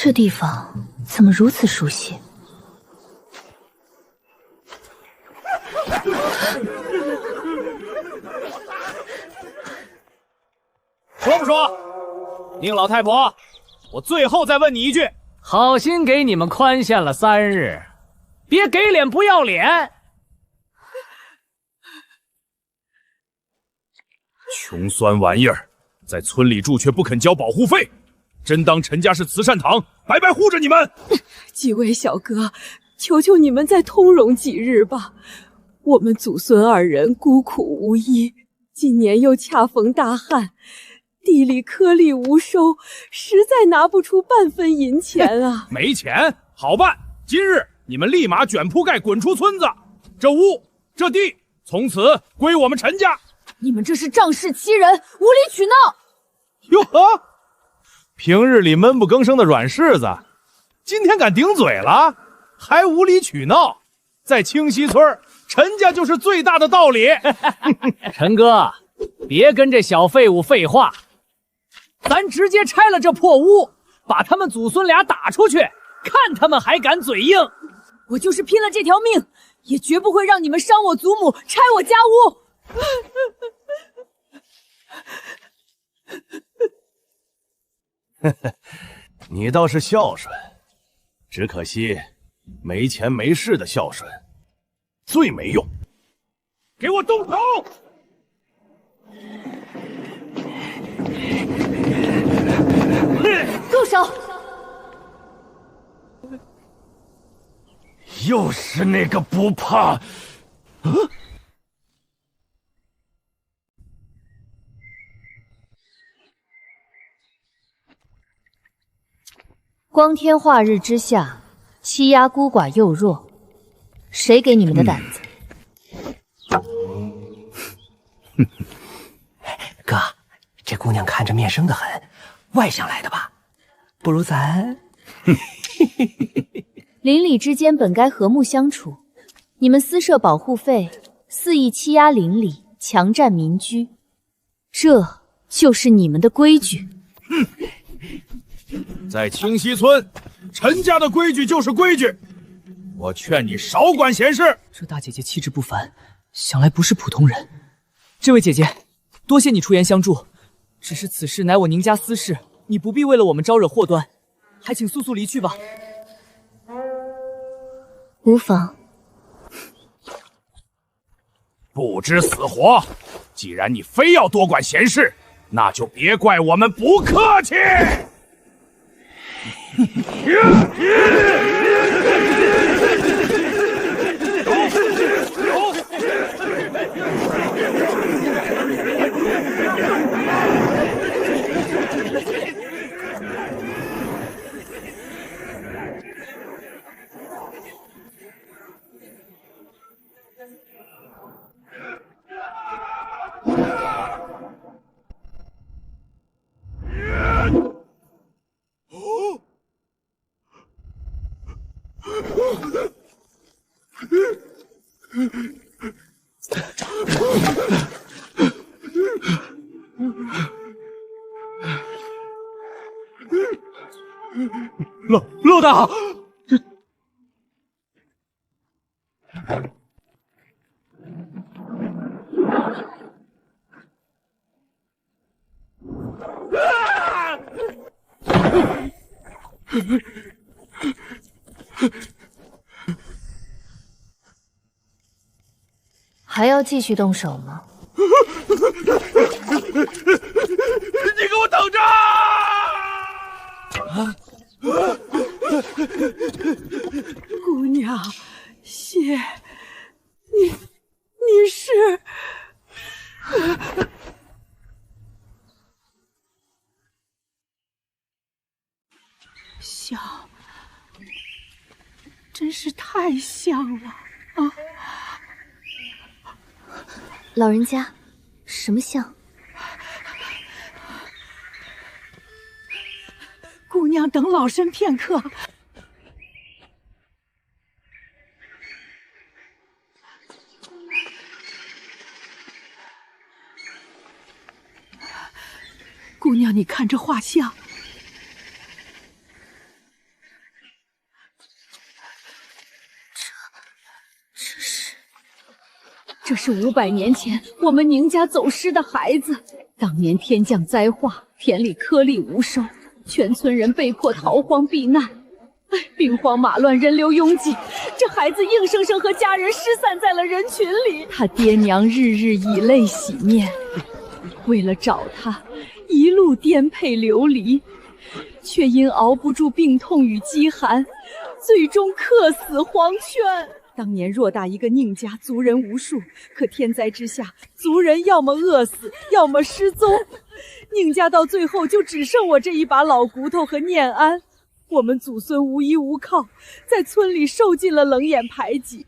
这地方怎么如此熟悉？说不说？宁老太婆，我最后再问你一句：好心给你们宽限了3日，别给脸不要脸！穷酸玩意儿，在村里住却不肯交保护费，真当陈家是慈善堂，白白护着你们。几位小哥，求求你们再通融几日吧。我们祖孙2人孤苦无依，今年又恰逢大旱，地里颗粒无收，实在拿不出半分银钱啊！没钱好办，今日你们立马卷铺盖滚出村子，这屋这地从此归我们陈家。你们这是仗势欺人，无理取闹！哟呵，平日里闷不吭声的软柿子，今天敢顶嘴了，还无理取闹。在清溪村，陈家就是最大的道理。陈哥，别跟这小废物废话，咱直接拆了这破屋，把他们祖孙俩打出去，看他们还敢嘴硬！我就是拼了这条命，也绝不会让你们伤我祖母，拆我家屋！你倒是孝顺，只可惜没钱没势的孝顺最没用。给我动手！住手！又是那个不怕……光天化日之下，欺压孤寡幼弱，谁给你们的胆子？哥，这姑娘看着面生得很，外乡来的吧？不如咱……邻里之间本该和睦相处，你们私设保护费，肆意欺压邻里，强占民居，这就是你们的规矩。在清溪村，陈家的规矩就是规矩，我劝你少管闲事。这大姐姐气质不凡，想来不是普通人。这位姐姐，多谢你出言相助，只是此事乃我宁家私事，你不必为了我们招惹祸端，还请速速离去吧。无妨。不知死活！既然你非要多管闲事，那就别怪我们不客气。陆大，还要继续动手吗？你给我等着！姑娘，你是……像，真是太像了啊！老人家，什么像？姑娘，等老身片刻。姑娘，你看这画像，这是500年前我们宁家走失的孩子。当年天降灾祸，田里颗粒无收，全村人被迫逃荒避难。兵荒马乱，人流拥挤，这孩子硬生生和家人失散在了人群里。他爹娘日日以泪洗面，为了找他，一路颠沛流离，却因熬不住病痛与饥寒，最终客死黄泉。当年偌大一个宁家，族人无数，可天灾之下，族人要么饿死，要么失踪。宁家到最后就只剩我这一把老骨头和念安。我们祖孙无依无靠，在村里受尽了冷眼排挤。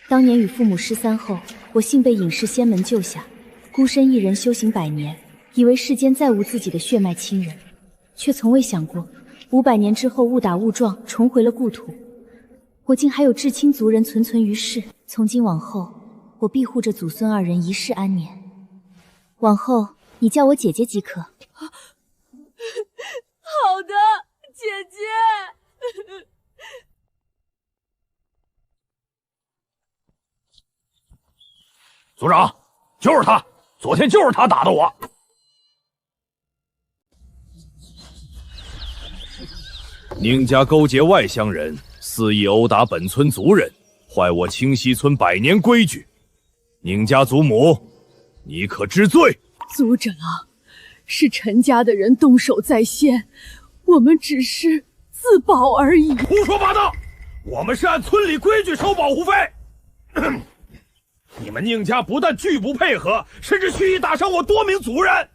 当年与父母失散后，我幸被隐士仙门救下，孤身一人修行100年，以为世间再无自己的血脉亲人，却从未想过500年之后误打误撞重回了故土，我竟还有至亲族人存存于世。从今往后，我庇护着祖孙2人一世安年。往后你叫我姐姐即可。好的，姐姐。族长，就是他，昨天就是他打的我。宁家勾结外乡人，肆意殴打本村族人，坏我清溪村100年规矩。宁家祖母，你可知罪？族长，是陈家的人动手在先，我们只是自保而已。胡说八道！我们是按村里规矩收保护费。你们宁家不但拒不配合，甚至蓄意打伤我多名族人。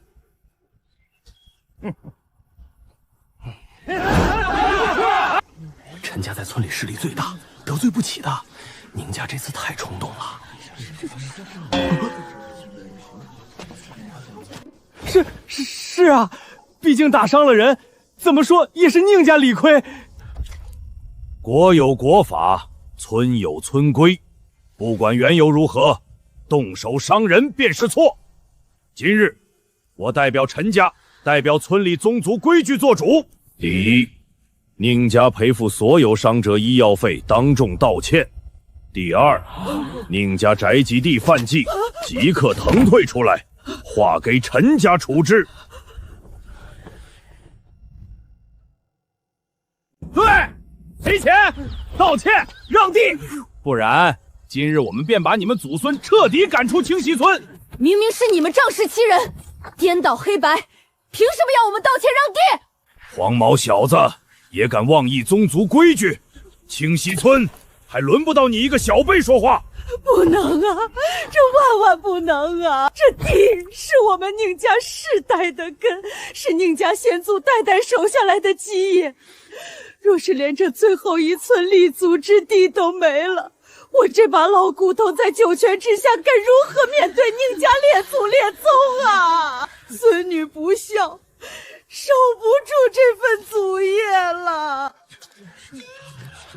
陈家在村里势力最大，得罪不起的。宁家这次太冲动了。是啊，毕竟打伤了人，怎么说也是宁家理亏。国有国法，村有村规，不管缘由如何，动手伤人便是错。今日我代表陈家，代表村里宗族规矩做主。第一，宁家赔付所有伤者医药费，当众道歉。第二，宁家宅基地犯纪，即刻腾退出来，划给陈家处置。对，赔钱、道歉、让地，不然今日我们便把你们祖孙彻底赶出清溪村。明明是你们仗势欺人，颠倒黑白，凭什么要我们道歉让地？黄毛小子也敢妄议宗族规矩，清溪村还轮不到你一个小辈说话。不能啊，这万万不能啊！这地是我们宁家世代的根，是宁家先祖代代守下来的基业。若是连这最后一寸立足之地都没了，我这把老骨头在九泉之下该如何面对宁家列祖列宗啊？孙女不孝，守不住这份祖业了。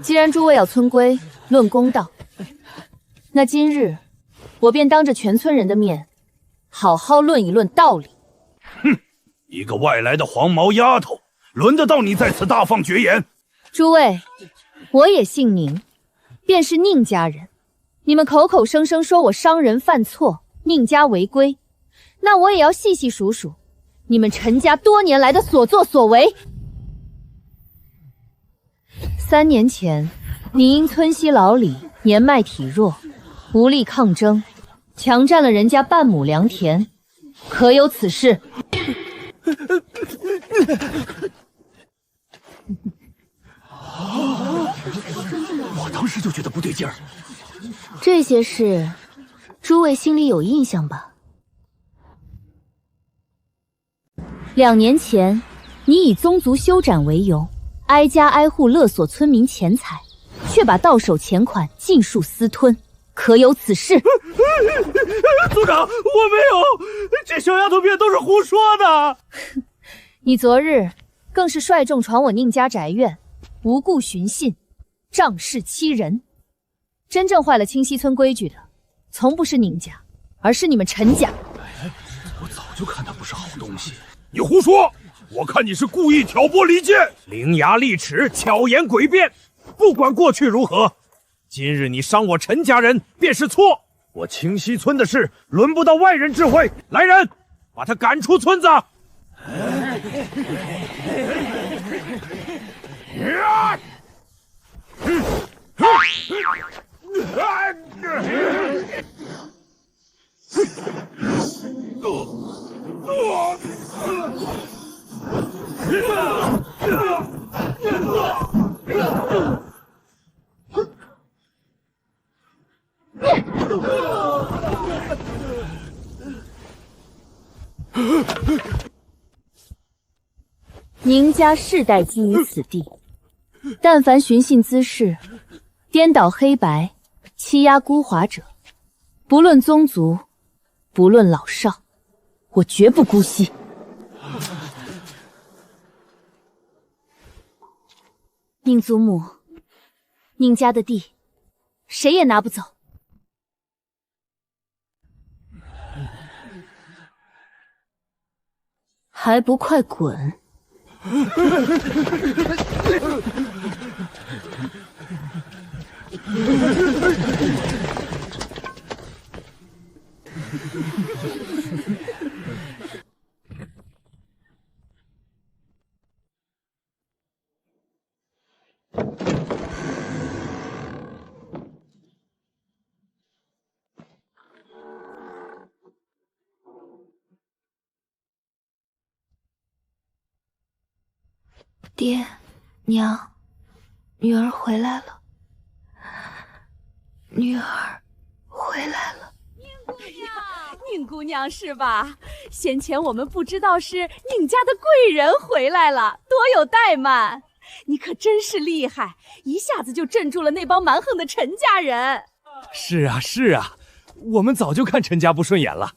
既然诸位要村规论公道，那今日我便当着全村人的面，好好论一论道理。哼，一个外来的黄毛丫头，轮得到你在此大放厥言？诸位，我也姓宁，便是宁家人。你们口口声声说我伤人犯错，宁家违规，那我也要细细数数你们陈家多年来的所作所为。3年前，你因村西老李年迈体弱，无力抗争，强占了人家半亩良田，可有此事？我当时就觉得不对劲儿。这些事，诸位心里有印象吧？2年前，你以宗族休斩为由，挨家挨户勒索村民钱财，却把到手钱款尽数私吞，可有此事？族长，我没有，这小丫头片都是胡说的。你昨日更是率众闯我宁家宅院，无故寻衅，仗势欺人。真正坏了清溪村规矩的，从不是宁家，而是你们陈家。我早就看他不是好东西。你胡说！我看你是故意挑拨离间，伶牙俐齿，巧言诡辩。不管过去如何，今日你伤我陈家人，便是错。我清溪村的事，轮不到外人智慧。来人，把他赶出村子！宁家世代居于此地，但凡寻衅滋事、颠倒黑白、欺压孤寡者，不论宗族，不论老少，我绝不姑息。宁祖母，宁家的地，谁也拿不走。还不快滚！爹娘，女儿回来了，女儿回来了。宁姑娘是吧？先前我们不知道是宁家的贵人回来了，多有怠慢。你可真是厉害，一下子就镇住了那帮蛮横的陈家人。是啊，是啊，我们早就看陈家不顺眼了，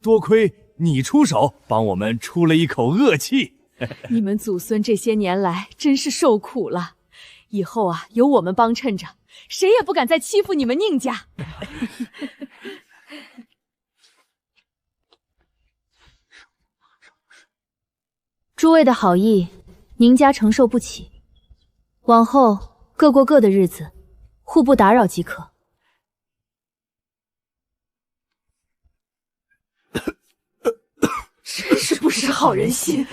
多亏你出手帮我们出了一口恶气。你们祖孙这些年来真是受苦了，以后啊有我们帮衬着，谁也不敢再欺负你们宁家。诸位的好意，宁家承受不起，往后各过各的日子，互不打扰即可。真是不识好人心。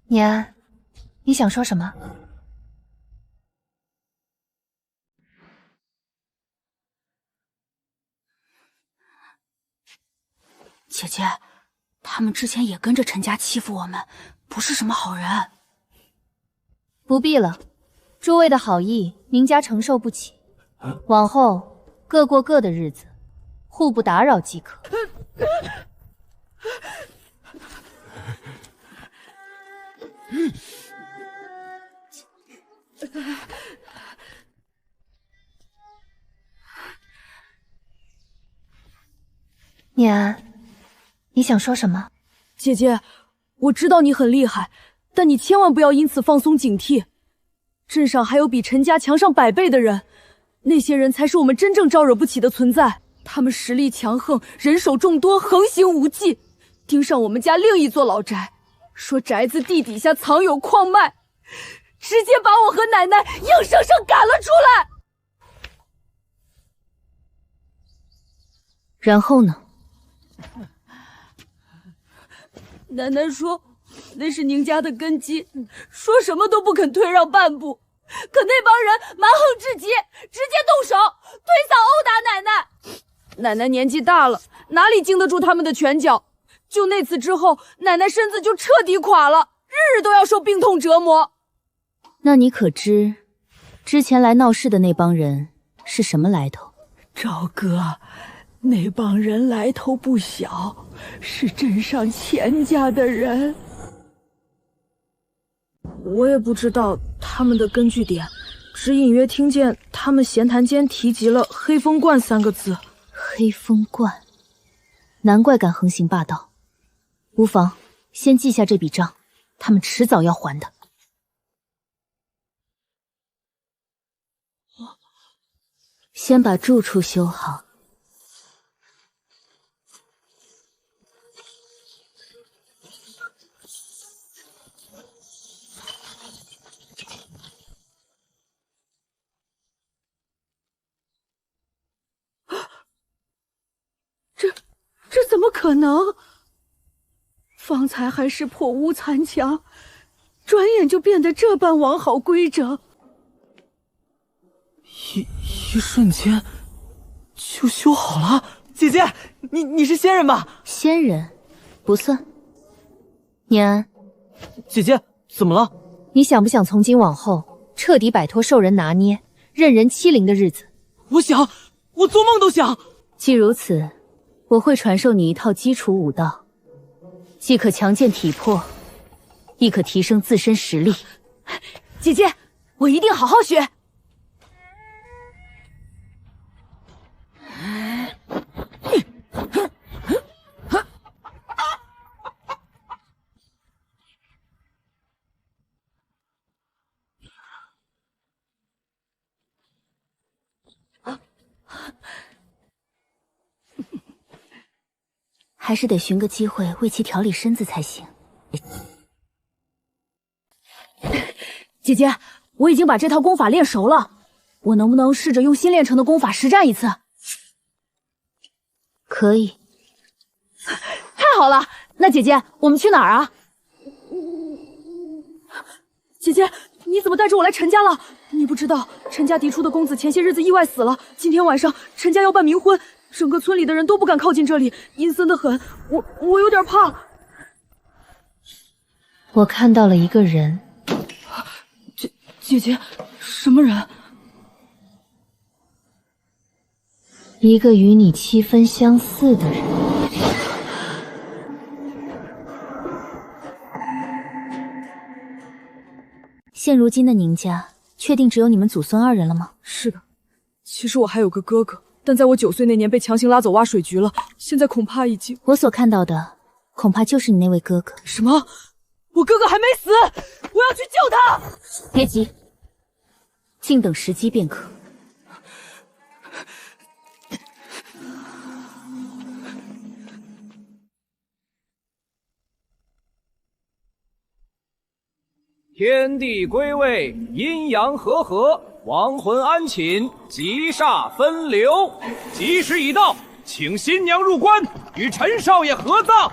年，你想说什么？姐姐，他们之前也跟着陈家欺负我们，不是什么好人。不必了，诸位的好意，宁家承受不起，往后各过各的日子，互不打扰即可。念安，你想说什么？姐姐，我知道你很厉害，但你千万不要因此放松警惕。镇上还有比陈家强上100倍的人，那些人才是我们真正招惹不起的存在。他们实力强横，人手众多，横行无忌，盯上我们家另一座老宅，说宅子地底下藏有矿脉，直接把我和奶奶硬生生赶了出来。然后呢？奶奶说那是宁家的根基，说什么都不肯退让半步，可那帮人蛮横至极，直接动手推搡殴打奶奶。奶奶年纪大了，哪里经得住他们的拳脚，就那次之后，奶奶身子就彻底垮了，日日都要受病痛折磨。那你可知之前来闹事的那帮人是什么来头？赵哥，那帮人来头不小，是镇上钱家的人。我也不知道他们的根据点，只隐约听见他们闲谈间提及了黑风观3个字。黑风观，难怪敢横行霸道。无妨，先记下这笔账，他们迟早要还的。先把住处修好。可能？方才还是破屋残墙，转眼就变得这般完好规整。一瞬间就修好了。姐姐，你是仙人吧？仙人不算。念安，姐姐怎么了？你想不想从今往后彻底摆脱受人拿捏、任人欺凌的日子？我想，我做梦都想。既如此，我会传授你一套基础武道，既可强健体魄，亦可提升自身实力。姐姐，我一定好好学。还是得寻个机会为其调理身子才行。姐姐，我已经把这套功法练熟了，我能不能试着用新练成的功法实战一次？可以。太好了，那姐姐，我们去哪儿啊？姐姐，你怎么带着我来陈家了？你不知道陈家嫡出的公子前些日子意外死了，今天晚上陈家要办冥婚，整个村里的人都不敢靠近这里，阴森得很。我有点怕。我看到了一个人。姐姐，什么人？一个与你7分相似的人。现如今的宁家，确定只有你们祖孙2人了吗？是的，其实我还有个哥哥，但在我9岁那年被强行拉走挖水局了，现在恐怕已经……我所看到的，恐怕就是你那位哥哥。什么？我哥哥还没死，我要去救他！别急，静等时机便可。天地归位，阴阳和合，亡魂安寝，吉煞分流。吉时已到，请新娘入关，与陈少爷合葬。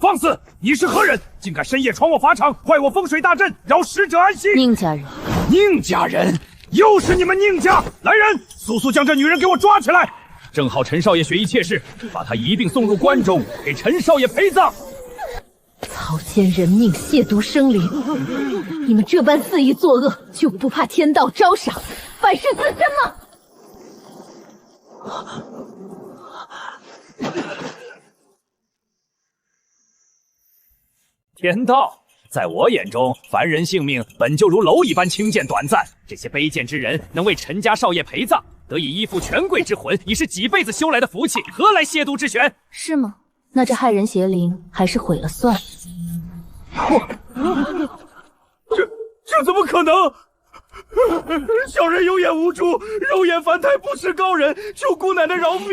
放肆！你是何人？竟敢深夜闯我法场，坏我风水大阵，扰使者安息！宁家人，宁家人，又是你们宁家！来人，速速将这女人给我抓起来！正好陈少爷血意切齿，把她一并送入关中，给陈少爷陪葬。草菅人命，亵渎生灵！你们这般肆意作恶，就不怕天道昭赏，反噬自身吗？天道，在我眼中，凡人性命本就如蝼蚁般轻贱短暂。这些卑贱之人能为陈家少爷陪葬，得以依附权贵之魂，已是几辈子修来的福气，何来亵渎之嫌？是吗？那这害人邪灵还是毁了算了。这怎么可能？小人有眼无珠，肉眼凡胎，不识高人，求姑奶奶饶命！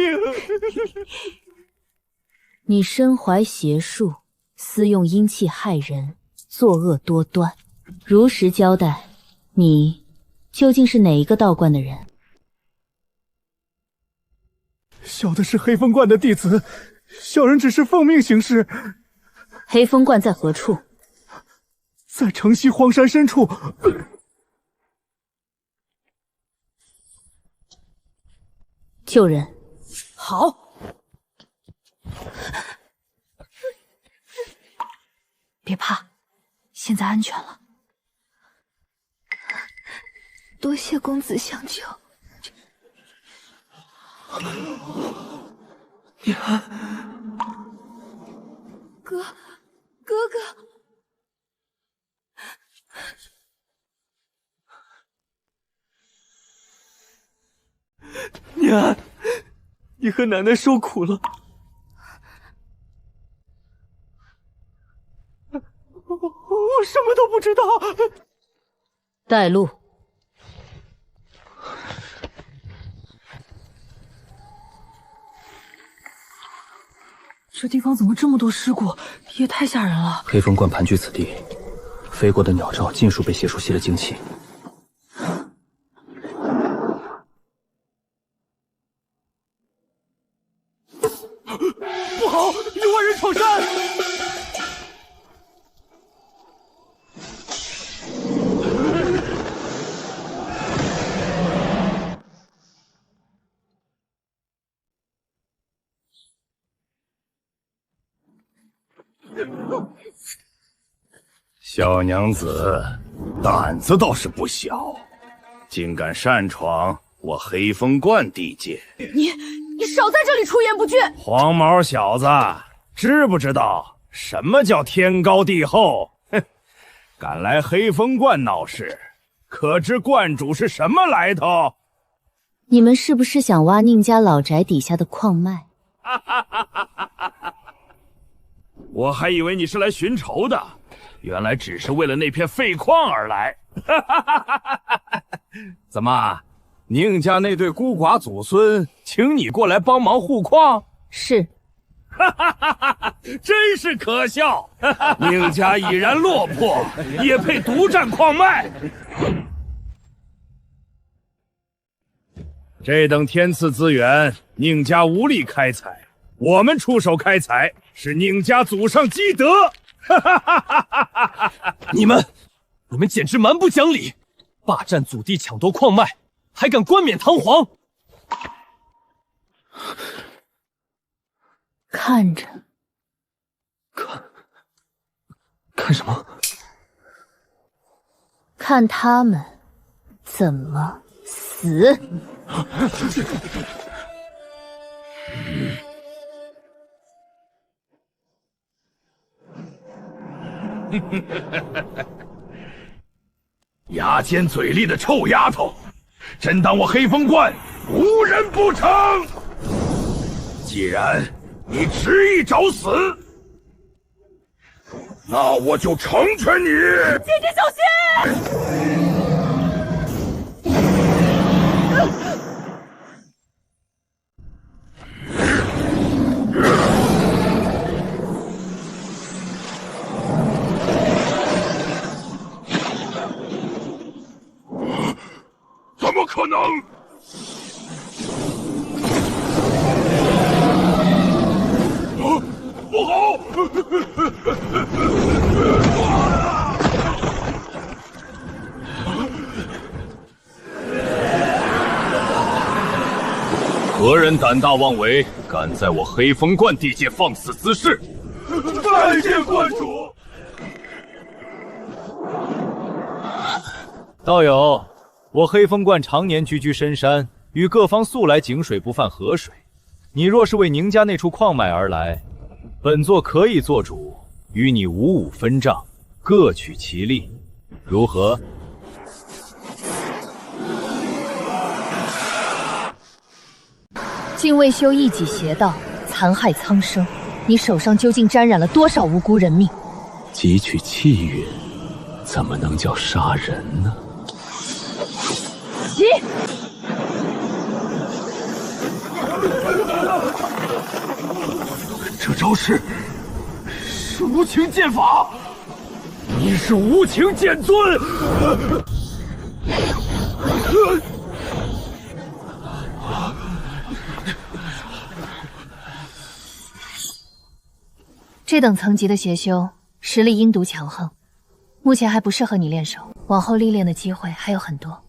你身怀邪术，私用阴气害人，作恶多端。如实交代，你究竟是哪一个道观的人？小的是黑风观的弟子，小人只是奉命行事。黑风观在何处？在城西荒山深处。救人。好。别怕，现在安全了。多谢公子相救。哥哥，娘，你和奶奶受苦了。我什么都不知道。带路。这地方怎么这么多尸骨？也太吓人了！黑风观盘踞此地，飞过的鸟兽尽数被邪术吸了精气。不好，有外人闯山！小娘子胆子倒是不小，竟敢擅闯我黑风观地界。你少在这里出言不逊！黄毛小子，知不知道什么叫天高地厚？哼，敢来黑风观闹事，可知观主是什么来头？你们是不是想挖宁家老宅底下的矿脉？我还以为你是来寻仇的，原来只是为了那片废矿而来。怎么，宁家那对孤寡祖孙请你过来帮忙护矿？是。真是可笑！宁家已然落魄，也配独占矿脉？这等天赐资源，宁家无力开采，我们出手开采，是宁家祖上积德。你们简直蛮不讲理，霸占祖地，抢夺矿脉，还敢冠冕堂皇！看着，看什么？看他们怎么死！牙尖嘴利的臭丫头，真当我黑风观无人不成？既然你执意找死，那我就成全你！姐姐小心！怎么可能？不好！何人胆大妄为，敢在我黑风观地界放肆滋事？拜见观主。道友，我黑风观常年居居深山，与各方素来井水不犯河水。你若是为宁家那处矿脉而来，本座可以做主，与你55分账，各取其利，如何？竟为修一己邪道，残害苍生，你手上究竟沾染了多少无辜人命？汲取气运，怎么能叫杀人呢？起！这招是无情剑法，你是无情剑尊！这等层级的邪修，实力阴毒强横，目前还不适合你练手，往后历练的机会还有很多。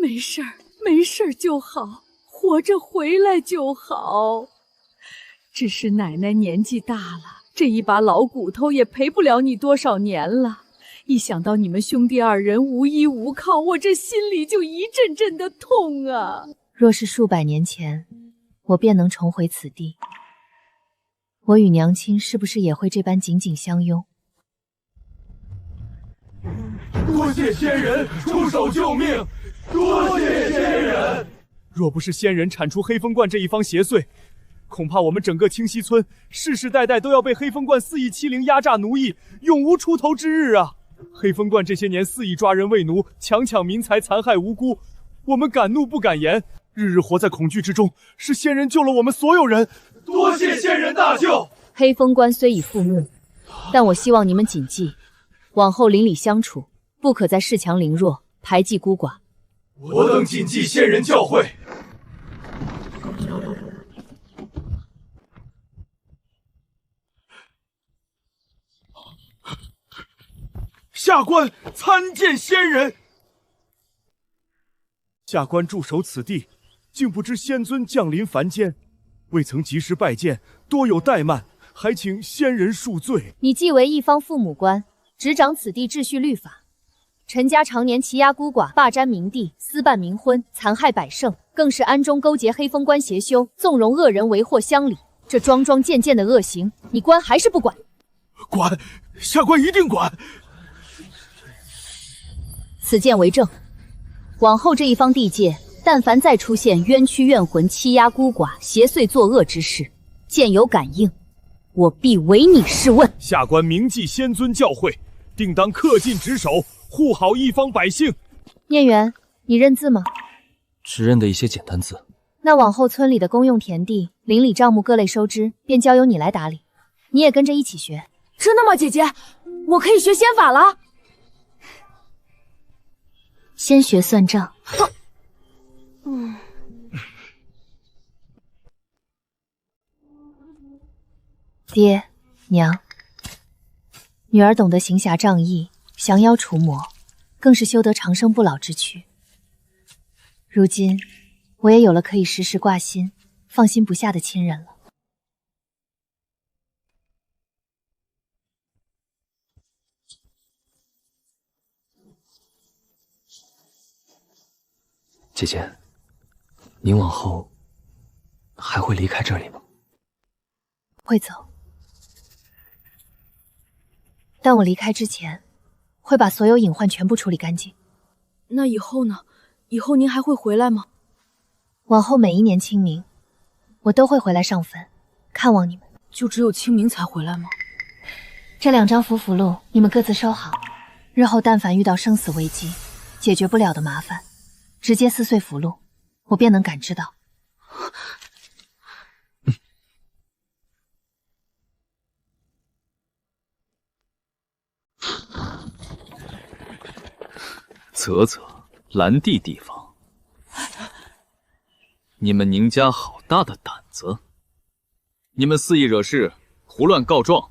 没事儿，没事儿就好，活着回来就好。只是奶奶年纪大了，这一把老骨头也陪不了你多少年了。一想到你们兄弟二人无依无靠，我这心里就一阵阵的痛啊！若是数百年前，我便能重回此地，我与娘亲是不是也会这般紧紧相拥？多谢仙人出手救命！多谢仙人！若不是仙人铲除黑风观这一方邪祟，恐怕我们整个清溪村世世代代都要被黑风观肆意欺凌、压榨、奴役，永无出头之日啊！黑风观这些年肆意抓人为奴，强抢民财，残害无辜，我们敢怒不敢言，日日活在恐惧之中，是仙人救了我们所有人，多谢仙人大救。黑风关虽已覆没，但我希望你们谨记，往后邻里相处，不可再恃强凌弱，排挤孤寡。我等谨记仙人教诲。下官参见仙人。下官驻守此地，竟不知仙尊降临凡间，未曾及时拜见，多有怠慢，还请仙人恕罪。你既为一方父母官，执掌此地秩序律法，陈家常年欺压孤寡，霸占民地，私办冥婚，残害百姓，更是暗中勾结黑风关邪修，纵容恶人为祸乡里。这桩桩件件的恶行，你管还是不管？管，下官一定管。此剑为证，往后这一方地界，但凡再出现冤屈怨魂欺压孤寡、邪祟作恶之事，剑有感应，我必唯你是问。下官铭记仙尊教诲，定当恪尽职守，护好一方百姓。念元，你认字吗？只认得一些简单字。那往后村里的公用田地、邻里账目各类收支，便交由你来打理，你也跟着一起学。真的吗，姐姐？我可以学仙法了？先学算账。爹娘，女儿懂得行侠仗义、降妖除魔，更是修得长生不老之躯。如今，我也有了可以时时挂心、放心不下的亲人了。姐姐，您往后还会离开这里吗？会走，但我离开之前，会把所有隐患全部处理干净。那以后呢？以后您还会回来吗？往后每一年清明，我都会回来上坟，看望你们。就只有清明才回来吗？这2张符符箓，你们各自收好。日后但凡遇到生死危机，解决不了的麻烦，直接撕碎符箓，我便能感知到。啧啧，兰地地方，你们宁家好大的胆子！你们肆意惹事，胡乱告状，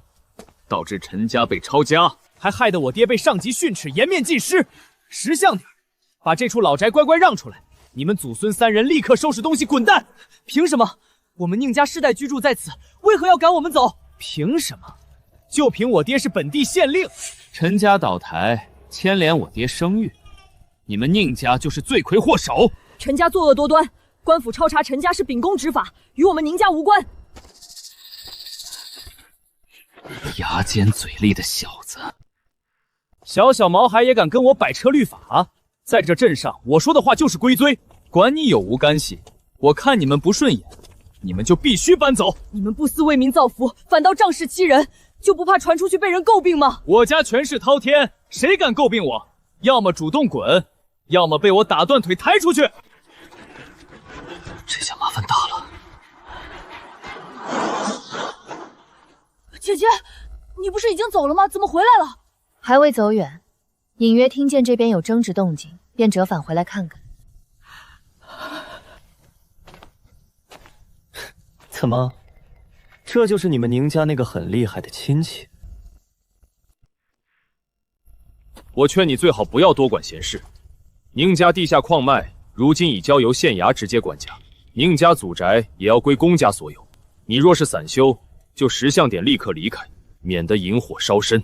导致陈家被抄家，还害得我爹被上级训斥，颜面尽失。识相点，把这处老宅乖乖让出来！你们祖孙3人立刻收拾东西滚蛋！凭什么？我们宁家世代居住在此，为何要赶我们走？凭什么？就凭我爹是本地县令，陈家倒台，牵连我爹声誉，你们宁家就是罪魁祸首。陈家作恶多端，官府抄查陈家是秉公执法，与我们宁家无关。牙尖嘴利的小子，小小毛孩也敢跟我摆车律法？在这镇上，我说的话就是规矩，管你有无干系，我看你们不顺眼，你们就必须搬走。你们不思为民造福，反倒仗势欺人，就不怕传出去被人诟病吗？我家权势滔天，谁敢诟病我？要么主动滚，要么被我打断腿抬出去。这下麻烦大了。姐姐，你不是已经走了吗？怎么回来了？还未走远，隐约听见这边有争执动静，便折返回来看看。怎么，这就是你们宁家那个很厉害的亲戚？我劝你最好不要多管闲事。宁家地下矿脉如今已交由县衙直接管辖，宁家祖宅也要归公家所有。你若是散修，就识相点，立刻离开，免得引火烧身。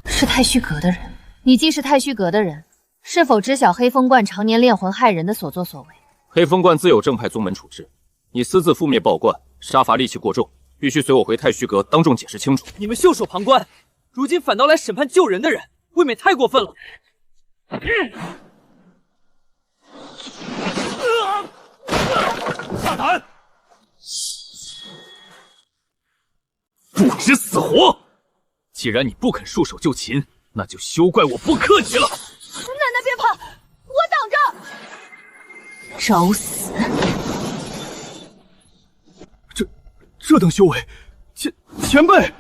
是太虚阁的人，你既是太虚阁的人，是否知晓黑风观常年炼魂害人的所作所为？黑风观自有正派宗门处置，你私自覆灭报观，杀伐戾气过重，必须随我回太虚阁当众解释清楚。你们袖手旁观，如今反倒来审判救人的人，未免太过分了。大胆！不知死活！既然你不肯束手就擒，那就休怪我不客气了。奶奶别跑，我挡着。找死！这等修为，前辈！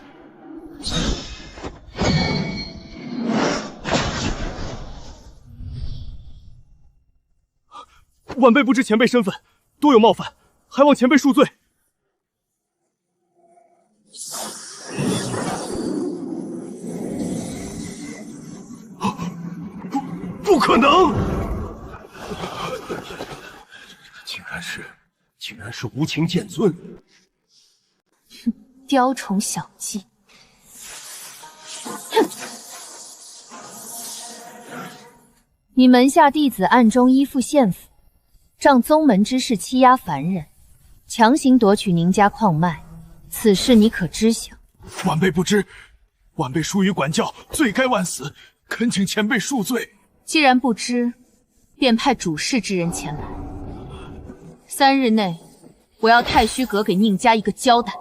晚辈不知前辈身份，多有冒犯，还望前辈恕罪。不可能！竟然是无情剑尊！雕虫小技！哼！你门下弟子暗中依附县府，仗宗门之势欺压凡人，强行夺取宁家矿脉，此事你可知晓？晚辈不知，晚辈疏于管教，罪该万死，恳请前辈恕罪。既然不知，便派主事之人前来。3日内，我要太虚阁给宁家一个交代。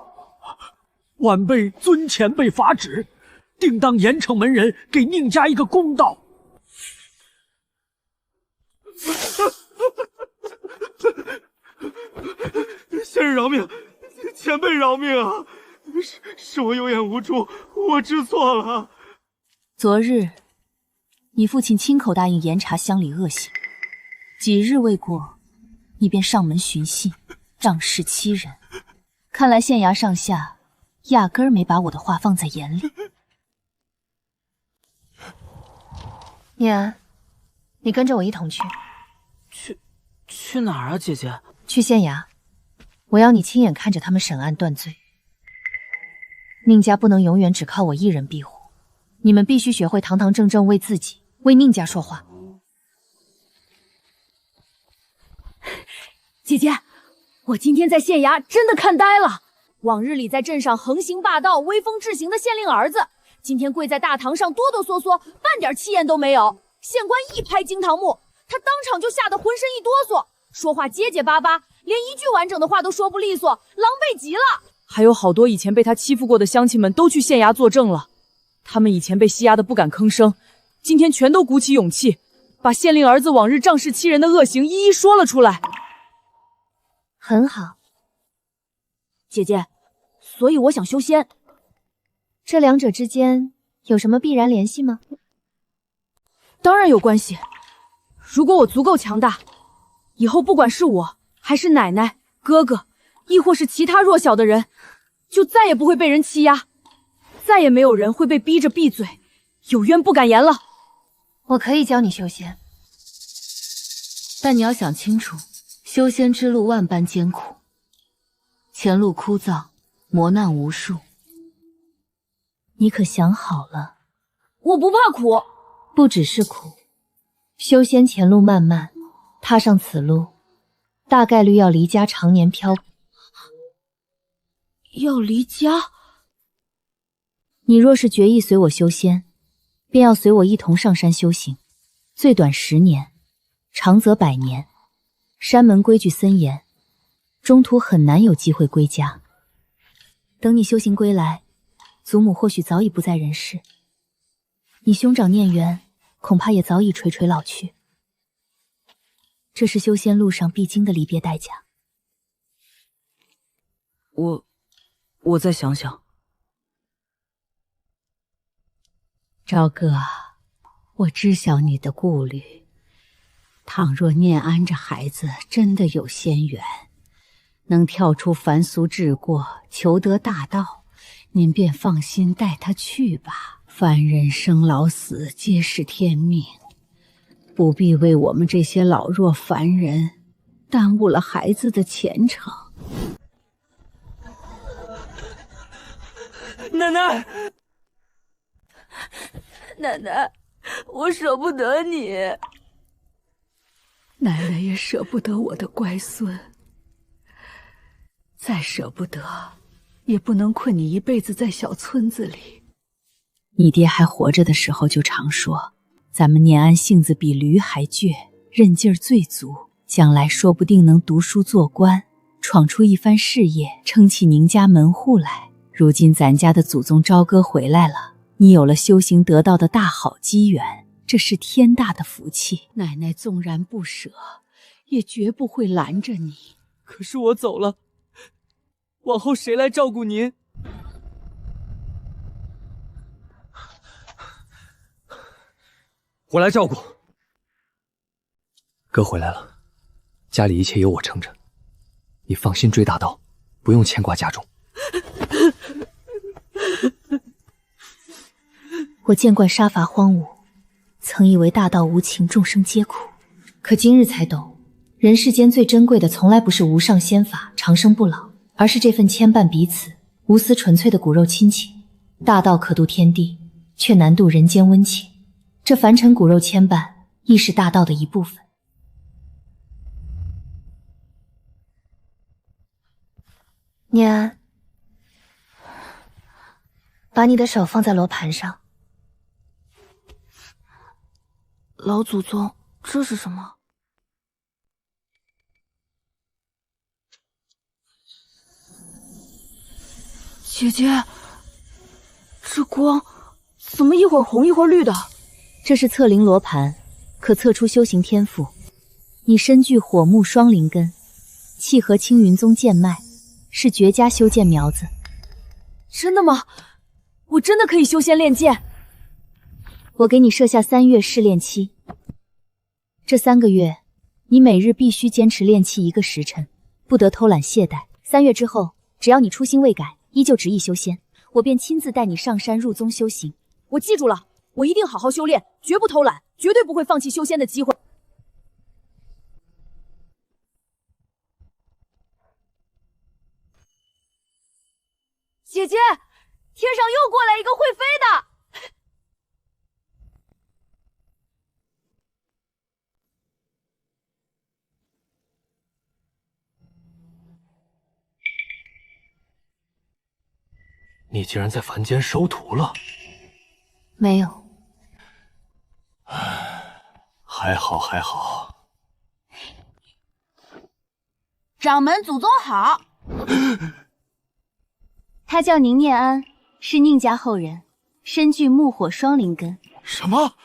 晚辈遵前辈法旨，定当严惩门人，给宁家一个公道。先生饶命，前辈饶命啊！是我有眼无珠，我知错了。昨日，你父亲亲口答应严查乡里恶行，几日未过，你便上门寻衅，仗势欺人。看来县衙上下压根儿没把我的话放在眼里。念安，你跟着我一同去。去哪儿啊，姐姐？去县衙，我要你亲眼看着他们审案断罪。宁家不能永远只靠我一人庇护，你们必须学会堂堂正正为自己、为宁家说话。姐姐，我今天在县衙真的看呆了。往日里在镇上横行霸道、威风至行的县令儿子，今天跪在大堂上哆哆嗦嗦，半点气焰都没有。县官一拍惊堂木，他当场就吓得浑身一哆嗦，说话结结巴巴，连一句完整的话都说不利索，狼狈极了。还有好多以前被他欺负过的乡亲们都去县衙作证了，他们以前被欺压的不敢吭声，今天全都鼓起勇气，把县令儿子往日仗势欺人的恶行一一说了出来。很好，姐姐，所以我想修仙。这两者之间有什么必然联系吗？当然有关系。如果我足够强大，以后不管是我还是奶奶、哥哥，亦或是其他弱小的人，就再也不会被人欺压，再也没有人会被逼着闭嘴，有冤不敢言了。我可以教你修仙，但你要想清楚，修仙之路万般艰苦，前路枯燥，磨难无数。你可想好了？我不怕苦。不只是苦，修仙前路漫漫，踏上此路，大概率要离家常年漂泊。要离家？你若是决意随我修仙，便要随我一同上山修行，最短10年，长则100年。山门规矩森严，中途很难有机会归家。等你修行归来，祖母或许早已不在人世，你兄长念缘恐怕也早已垂垂老去。这是修仙路上必经的离别代价。我再想想。朝哥，我知晓你的顾虑。倘若念安这孩子真的有仙缘，能跳出凡俗桎梏，求得大道，您便放心带他去吧。凡人生老死皆是天命，不必为我们这些老弱凡人耽误了孩子的前程。奶奶，奶奶，我舍不得你。奶奶也舍不得我的乖孙，再舍不得，也不能困你一辈子在小村子里。你爹还活着的时候就常说，咱们念安性子比驴还倔，韧劲儿最足，将来说不定能读书做官，闯出一番事业，撑起宁家门户来。如今咱家的祖宗朝歌回来了，你有了修行得到的大好机缘，这是天大的福气。奶奶纵然不舍，也绝不会拦着你。可是我走了，往后谁来照顾您？我来照顾。哥回来了，家里一切由我撑着，你放心追大道，不用牵挂家中。我见惯杀伐荒芜，曾以为大道无情，众生皆苦，可今日才懂，人世间最珍贵的从来不是无上仙法长生不老，而是这份牵绊彼此、无私纯粹的骨肉亲情。大道可渡天地，却难渡人间温情。这凡尘骨肉牵绊，亦是大道的一部分。念安，把你的手放在罗盘上。老祖宗，这是什么？姐姐，这光怎么一会儿红一会儿绿的？这是测灵罗盘，可测出修行天赋。你身具火木双灵根，契合青云宗剑脉，是绝佳修剑苗子。真的吗？我真的可以修仙练剑？我给你设下3月试炼期，这3个月，你每日必须坚持练气1个时辰，不得偷懒懈怠。3月之后，只要你初心未改，依旧执意修仙，我便亲自带你上山入宗修行。我记住了，我一定好好修炼，绝不偷懒，绝对不会放弃修仙的机会。姐姐，天上又过来一个会飞的！你竟然在凡间收徒了？没有。还好还好。掌门祖宗好。他叫宁念安，是宁家后人，身具木火双灵根。什么？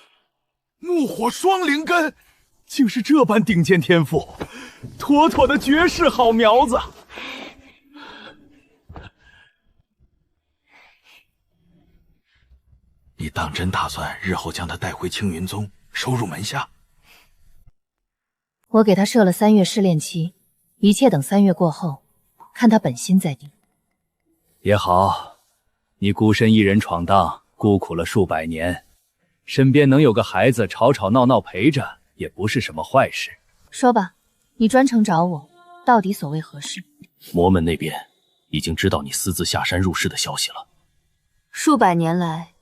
木火双灵根，竟是这般顶尖天赋，妥妥的绝世好苗子。你当真打算日后将他带回青云宗，收入门下？我给他设了3月试炼期，一切等3月过后，看他本心再定。也好，你孤身一人闯荡，孤苦了数百年，身边能有个孩子吵吵闹闹陪着，也不是什么坏事。说吧，你专程找我，到底所谓何事？魔门那边已经知道你私自下山入世的消息了。数百年来，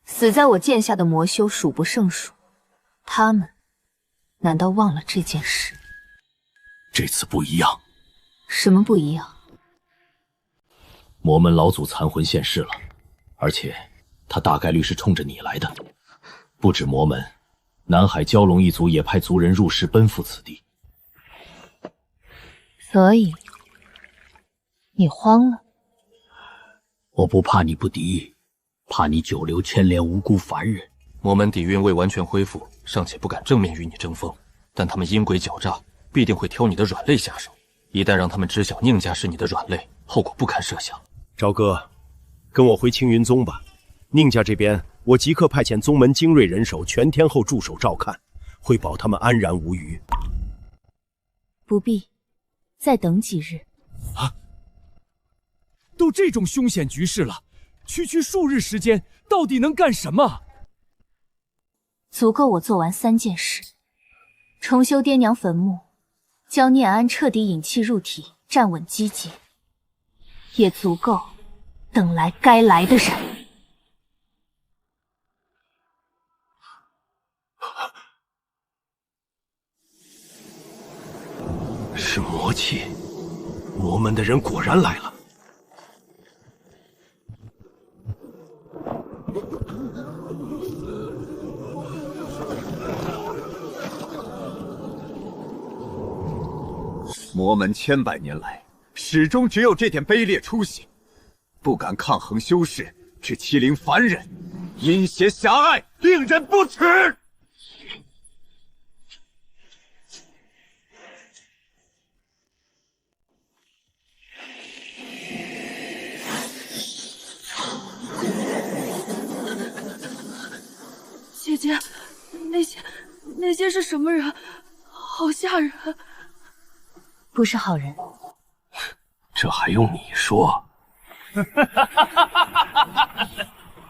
死在我剑下的魔修数不胜数，他们难道忘了这件事？这次不一样。什么不一样？魔门老祖残魂现世了，而且他大概率是冲着你来的。不止魔门，南海蛟龙一族也派族人入世奔赴此地。所以你慌了？我不怕你不敌，怕你久留牵连无辜凡人。魔门底蕴未完全恢复，尚且不敢正面与你争锋，但他们阴诡狡诈，必定会挑你的软肋下手。一旦让他们知晓宁家是你的软肋，后果不堪设想。朝哥，跟我回青云宗吧。宁家这边，我即刻派遣宗门精锐人手全天候驻守照看，会保他们安然无虞。不必，再等几日。啊！都这种凶险局势了，区数日时间，到底能干什么？足够我做完3件事：重修爹娘坟墓，将念安彻底引气入体，站稳基基，也足够等来该来的人。是魔气，魔门的人果然来了。魔门千百年来，始终只有这点卑劣出息，不敢抗衡修士，只欺凌凡人，阴邪狭隘，令人不齿。姐是什么人？好吓人！不是好人。这还用你说？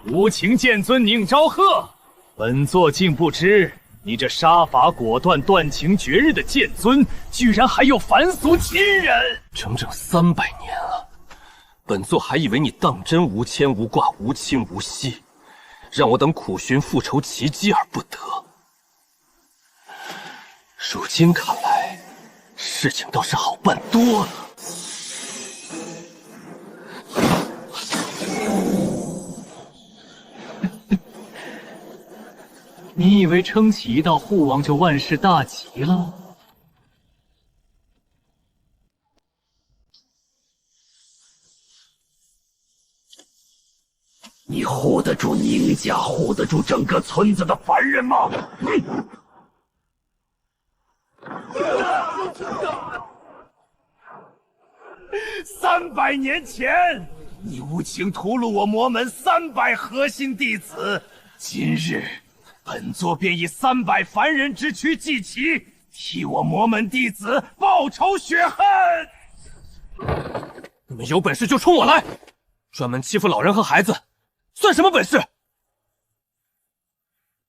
无情剑尊宁昭贺，本座竟不知你这杀伐果断、断情绝日的剑尊，居然还有凡俗亲人！整整300年了，本座还以为你当真无牵无挂、无亲无息，让我等苦寻复仇奇迹而不得。如今看来，事情倒是好办多了。你以为撑起一道护网就万事大吉了？你护得住宁家，护得住整个村子的凡人吗？300年前，你无情屠戮我魔门300核心弟子，今日本座便以300凡人之躯祭旗，替我魔门弟子报仇雪恨。你们有本事就冲我来！专门欺负老人和孩子，算什么本事？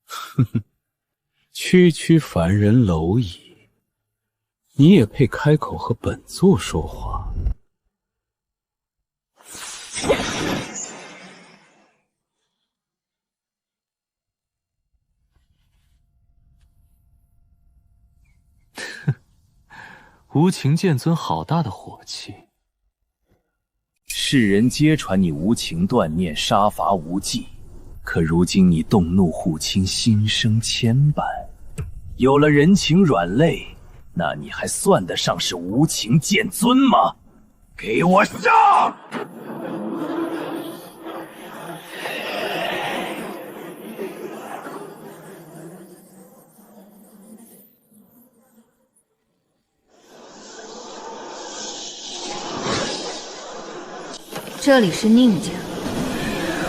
哼哼，区区凡人蝼蚁，你也配开口和本座说话？无情剑尊好大的火气！世人皆传你无情断念，杀伐无忌，可如今你动怒护亲，心生牵绊，有了人情软肋，那你还算得上是无情剑尊吗？给我上！这里是宁家，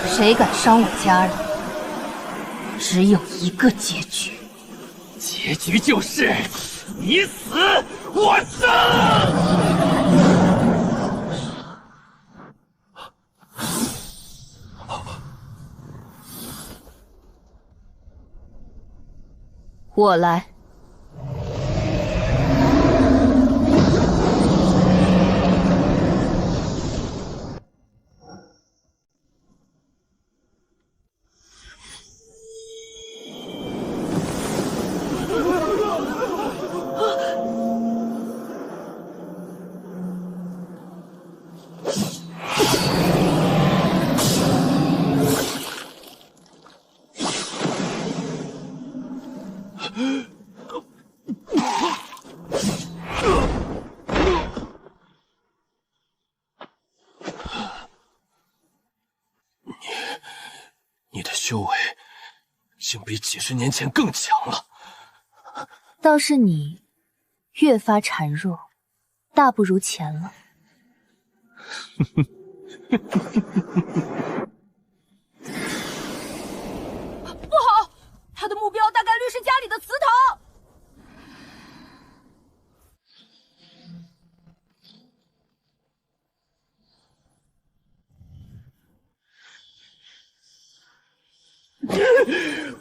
谁敢伤我家人，只有一个结局。结局就是你死我生。我来。你的修为竟比几十年前更强了。倒是你越发孱弱，大不如前了。不好，他的目标大概率是家里的祠堂。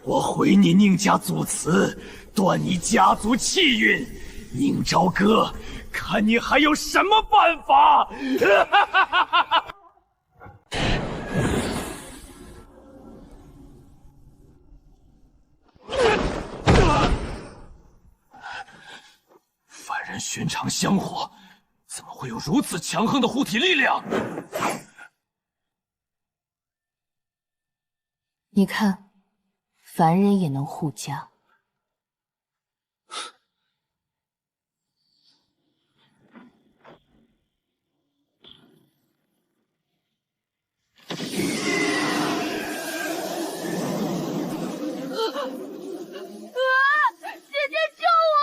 我毁你宁家祖祠，断你家族气运，宁昭哥，看你还有什么办法！凡人寻常香火，怎么会有如此强横的护体力量？你看，凡人也能护家。姐姐救我！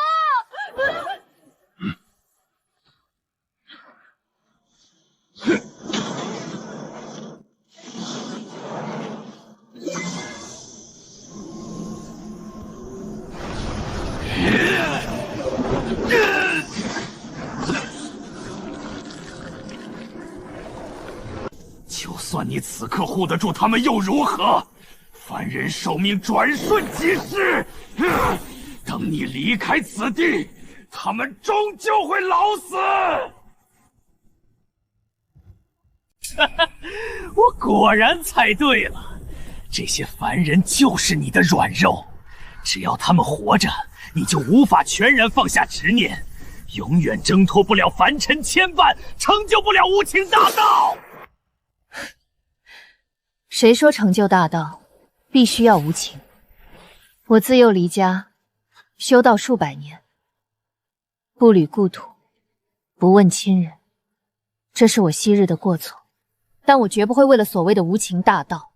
算你此刻护得住他们又如何？凡人寿命转瞬即逝，等你离开此地，他们终究会老死。我果然猜对了，这些凡人就是你的软肉，只要他们活着，你就无法全然放下执念，永远挣脱不了凡尘牵绊，成就不了无情大道。谁说成就大道必须要无情？我自幼离家，修道数百年，不履故土，不问亲人，这是我昔日的过错，但我绝不会为了所谓的无情大道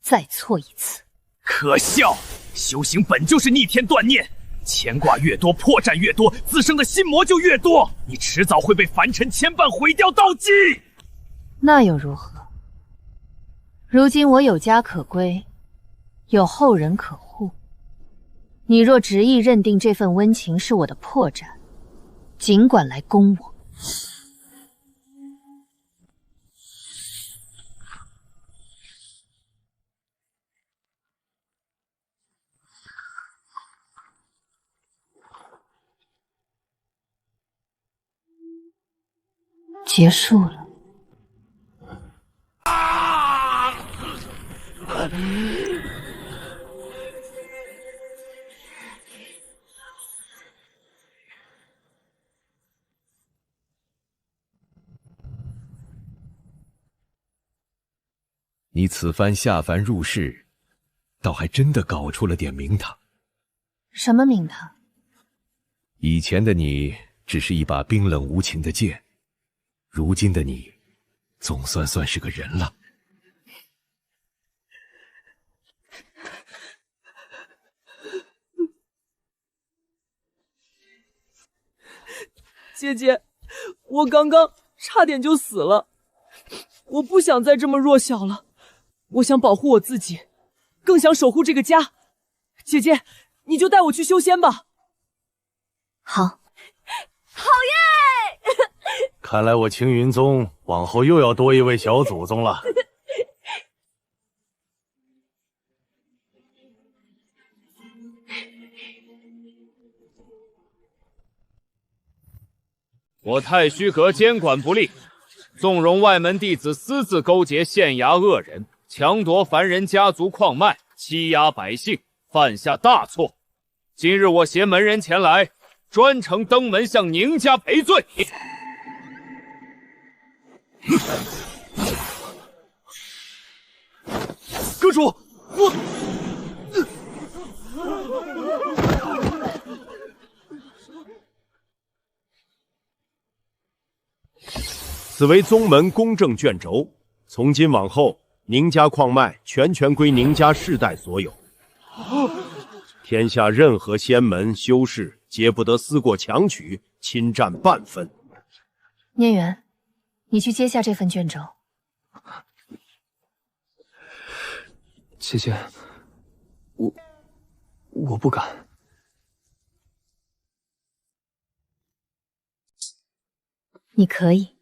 再错一次。可笑！修行本就是逆天断念，牵挂越多，破绽越多，滋生的心魔就越多，你迟早会被凡尘牵绊，毁掉道基。那又如何？如今我有家可归，有后人可护。你若执意认定这份温情是我的破绽，尽管来攻我。结束了。你此番下凡入世，倒还真的搞出了点名堂。什么名堂？以前的你只是一把冰冷无情的剑，如今的你，总算是个人了。姐姐，我刚刚差点就死了，我不想再这么弱小了。我想保护我自己，更想守护这个家。姐姐，你就带我去修仙吧。好，好耶！看来我青云宗往后又要多一位小祖宗了。我太虚阁监管不力，纵容外门弟子私自勾结县衙恶人，强夺凡人家族矿脉，欺压百姓，犯下大错。今日我携门人前来，专程登门向宁家赔罪。阁主，我此为宗门公证卷轴，从今往后，宁家矿脉全归宁家世代所有。天下任何仙门修士，皆不得私过强取，侵占半分。念缘，你去接下这份卷轴。姐姐，我不敢。你可以。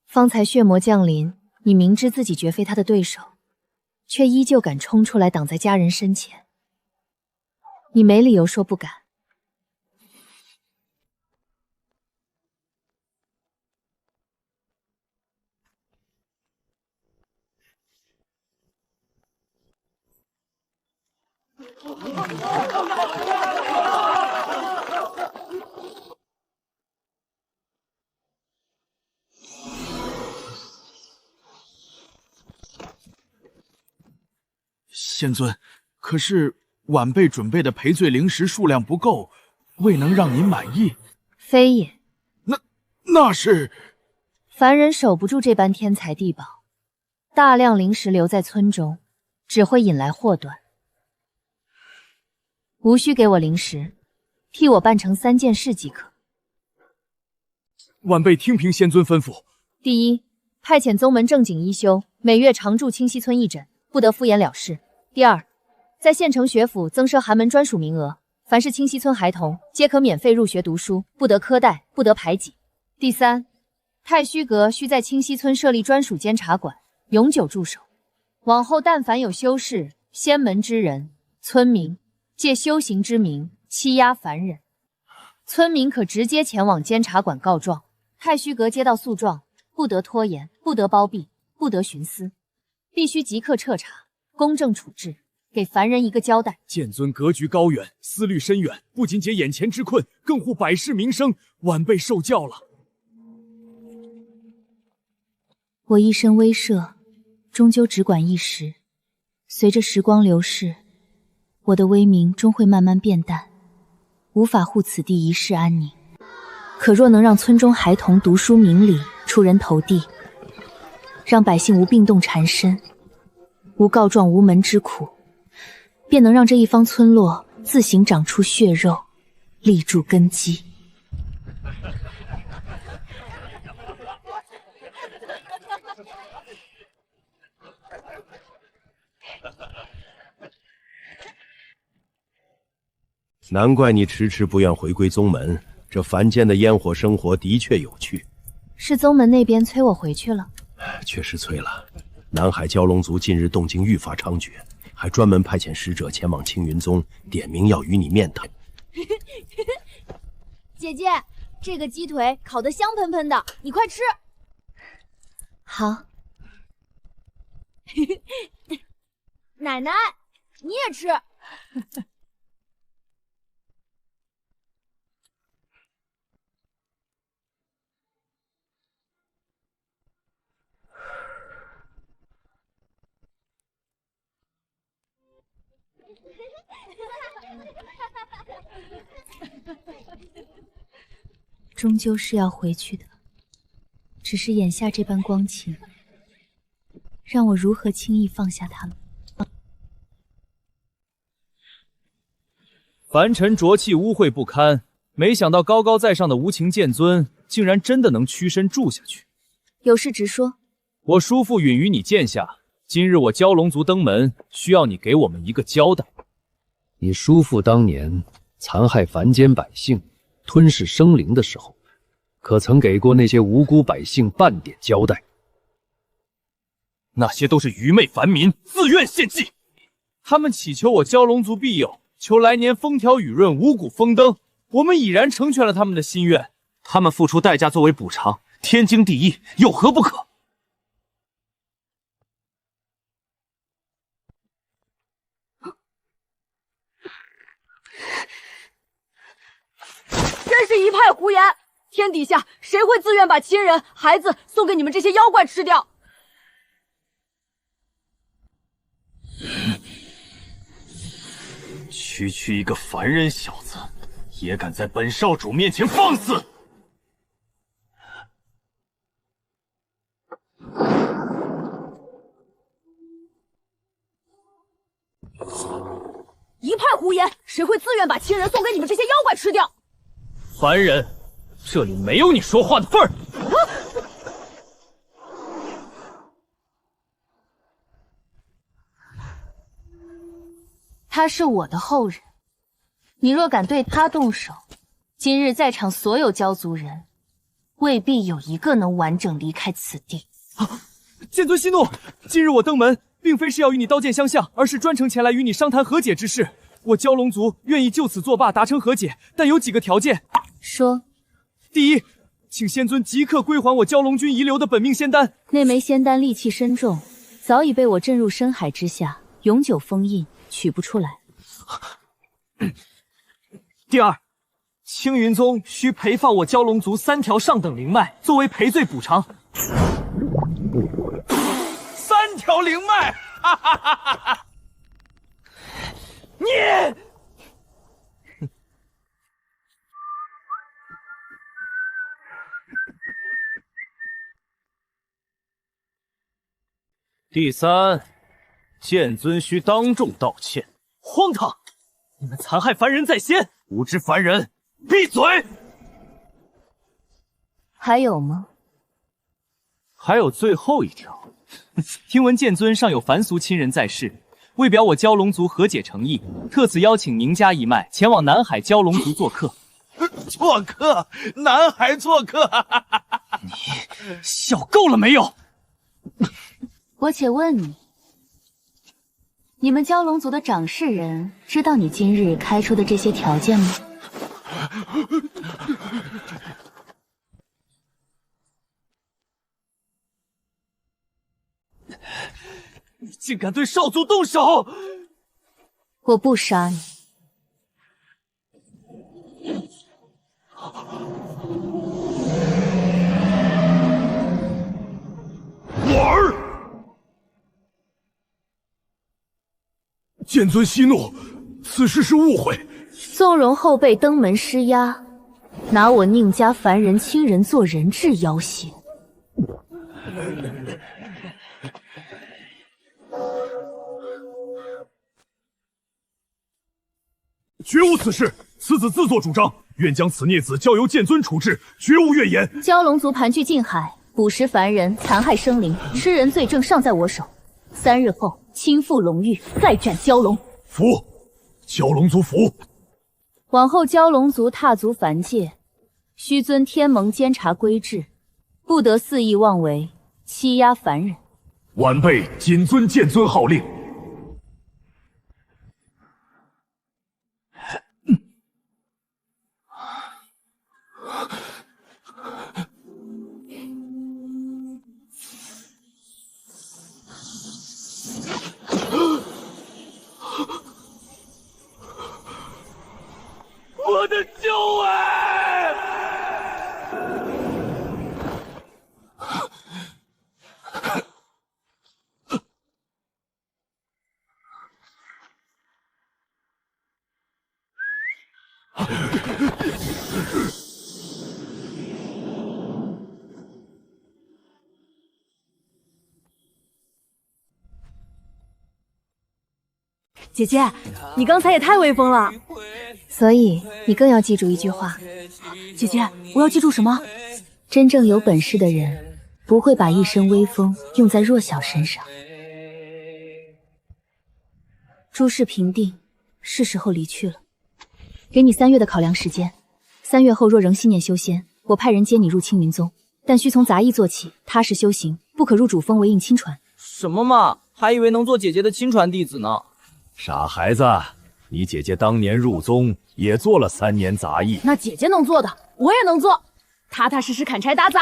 方才血魔降临，你明知自己绝非他的对手，却依旧敢冲出来挡在家人身前，你没理由说不敢。仙尊，可是晚辈准备的赔罪灵石数量不够，未能让您满意。非也。那是凡人守不住这般天才地宝，大量灵石留在村中，只会引来祸端。无需给我灵石，替我办成3件事即可。晚辈听凭仙尊吩咐。第一，派遣宗门正经医修，每月常驻清溪村一诊，不得敷衍了事。第二，在县城学府增设寒门专属名额，凡是清溪村孩童，皆可免费入学读书，不得苛待，不得排挤。第三，太虚阁需在清溪村设立专属监察馆，永久驻守。往后但凡有修士、仙门之人、村民借修行之名欺压凡人，村民可直接前往监察馆告状。太虚阁接到诉状，不得拖延，不得包庇，不得徇私，必须即刻彻查，公正处置，给凡人一个交代。剑尊格局高远，思虑深远，不仅解眼前之困，更护百世名声。晚辈受教了。我一身威慑，终究只管一时。随着时光流逝，我的威名终会慢慢变淡，无法护此地一世安宁。可若能让村中孩童读书明理，出人头地，让百姓无病动缠身，无告状无门之苦，便能让这一方村落自行长出血肉，立住根基。难怪你迟迟不愿回归宗门，这凡间的烟火生活的确有趣。是宗门那边催我回去了？确实催了。南海蛟龙族近日动静愈发猖獗，还专门派遣使者前往青云宗，点名要与你面谈。姐姐，这个鸡腿烤得香喷喷的，你快吃。好。奶奶，你也吃。终究是要回去的，只是眼下这般光景，让我如何轻易放下他们？凡尘浊气污秽不堪，没想到高高在上的无情剑尊，竟然真的能屈身住下去。有事直说。我叔父允于你剑下，今日我蛟龙族登门，需要你给我们一个交代。你叔父当年残害凡间百姓，吞噬生灵的时候，可曾给过那些无辜百姓半点交代？那些都是愚昧凡民，自愿献祭。他们祈求我蛟龙族庇佑，求来年风调雨润，五谷丰登。我们已然成全了他们的心愿。他们付出代价作为补偿，天经地义，有何不可？真是一派胡言！天底下谁会自愿把亲人、孩子送给你们这些妖怪吃掉？区一个凡人小子，也敢在本少主面前放肆！一派胡言！谁会自愿把亲人送给你们这些妖怪吃掉？凡人，这里没有你说话的份儿！他是我的后人，你若敢对他动手，今日在场所有蛟族人，未必有一个能完整离开此地。剑尊息怒，今日我登门，并非是要与你刀剑相向，而是专程前来与你商谈和解之事。我蛟龙族愿意就此作罢，达成和解，但有几个条件。说。第一，请仙尊即刻归还我蛟龙军遗留的本命仙丹。那枚仙丹戾气深重，早已被我震入深海之下，永久封印，取不出来。第二，青云宗需赔发我蛟龙族3条上等灵脉，作为赔罪补偿。3条灵脉，哈哈哈哈哈！你。第三，剑尊需当众道歉。荒唐！你们残害凡人在先，无知凡人，闭嘴！还有吗？还有最后一条。听闻剑尊尚有凡俗亲人在世，为表我蛟龙族和解诚意，特此邀请宁家一脉前往南海蛟龙族做客。做客？南海做客？你小够了没有？我且问你，你们蛟龙族的掌事人知道你今日开出的这些条件吗？你竟敢对少族动手！我不杀你。我儿，剑尊息怒，此事是误会。纵容后辈登门施压，拿我宁家凡人亲人做人质要挟。绝无此事，此子自作主张，愿将此孽子交由剑尊处置，绝无怨言。蛟龙族盘踞近海，捕食凡人，残害生灵，吃人罪证尚在我手。3日后亲赴龙域，再斩蛟龙。服，蛟龙族服。往后蛟龙族踏足凡界，须遵天盟监察规制，不得肆意妄为，欺压凡人。晚辈谨遵剑尊号令。我的救儿！姐姐，你刚才也太威风了。所以你更要记住一句话。姐姐，我要记住什么？真正有本事的人，不会把一身威风用在弱小身上。诸事平定，是时候离去了。给你3月的考量时间，3月后若仍信念修仙，我派人接你入青云宗，但需从杂役做起，踏实修行，不可入主峰为应亲传。什么嘛，还以为能做姐姐的亲传弟子呢。傻孩子，你姐姐当年入宗也做了3年杂役，那姐姐能做的，我也能做，踏踏实实砍柴打杂。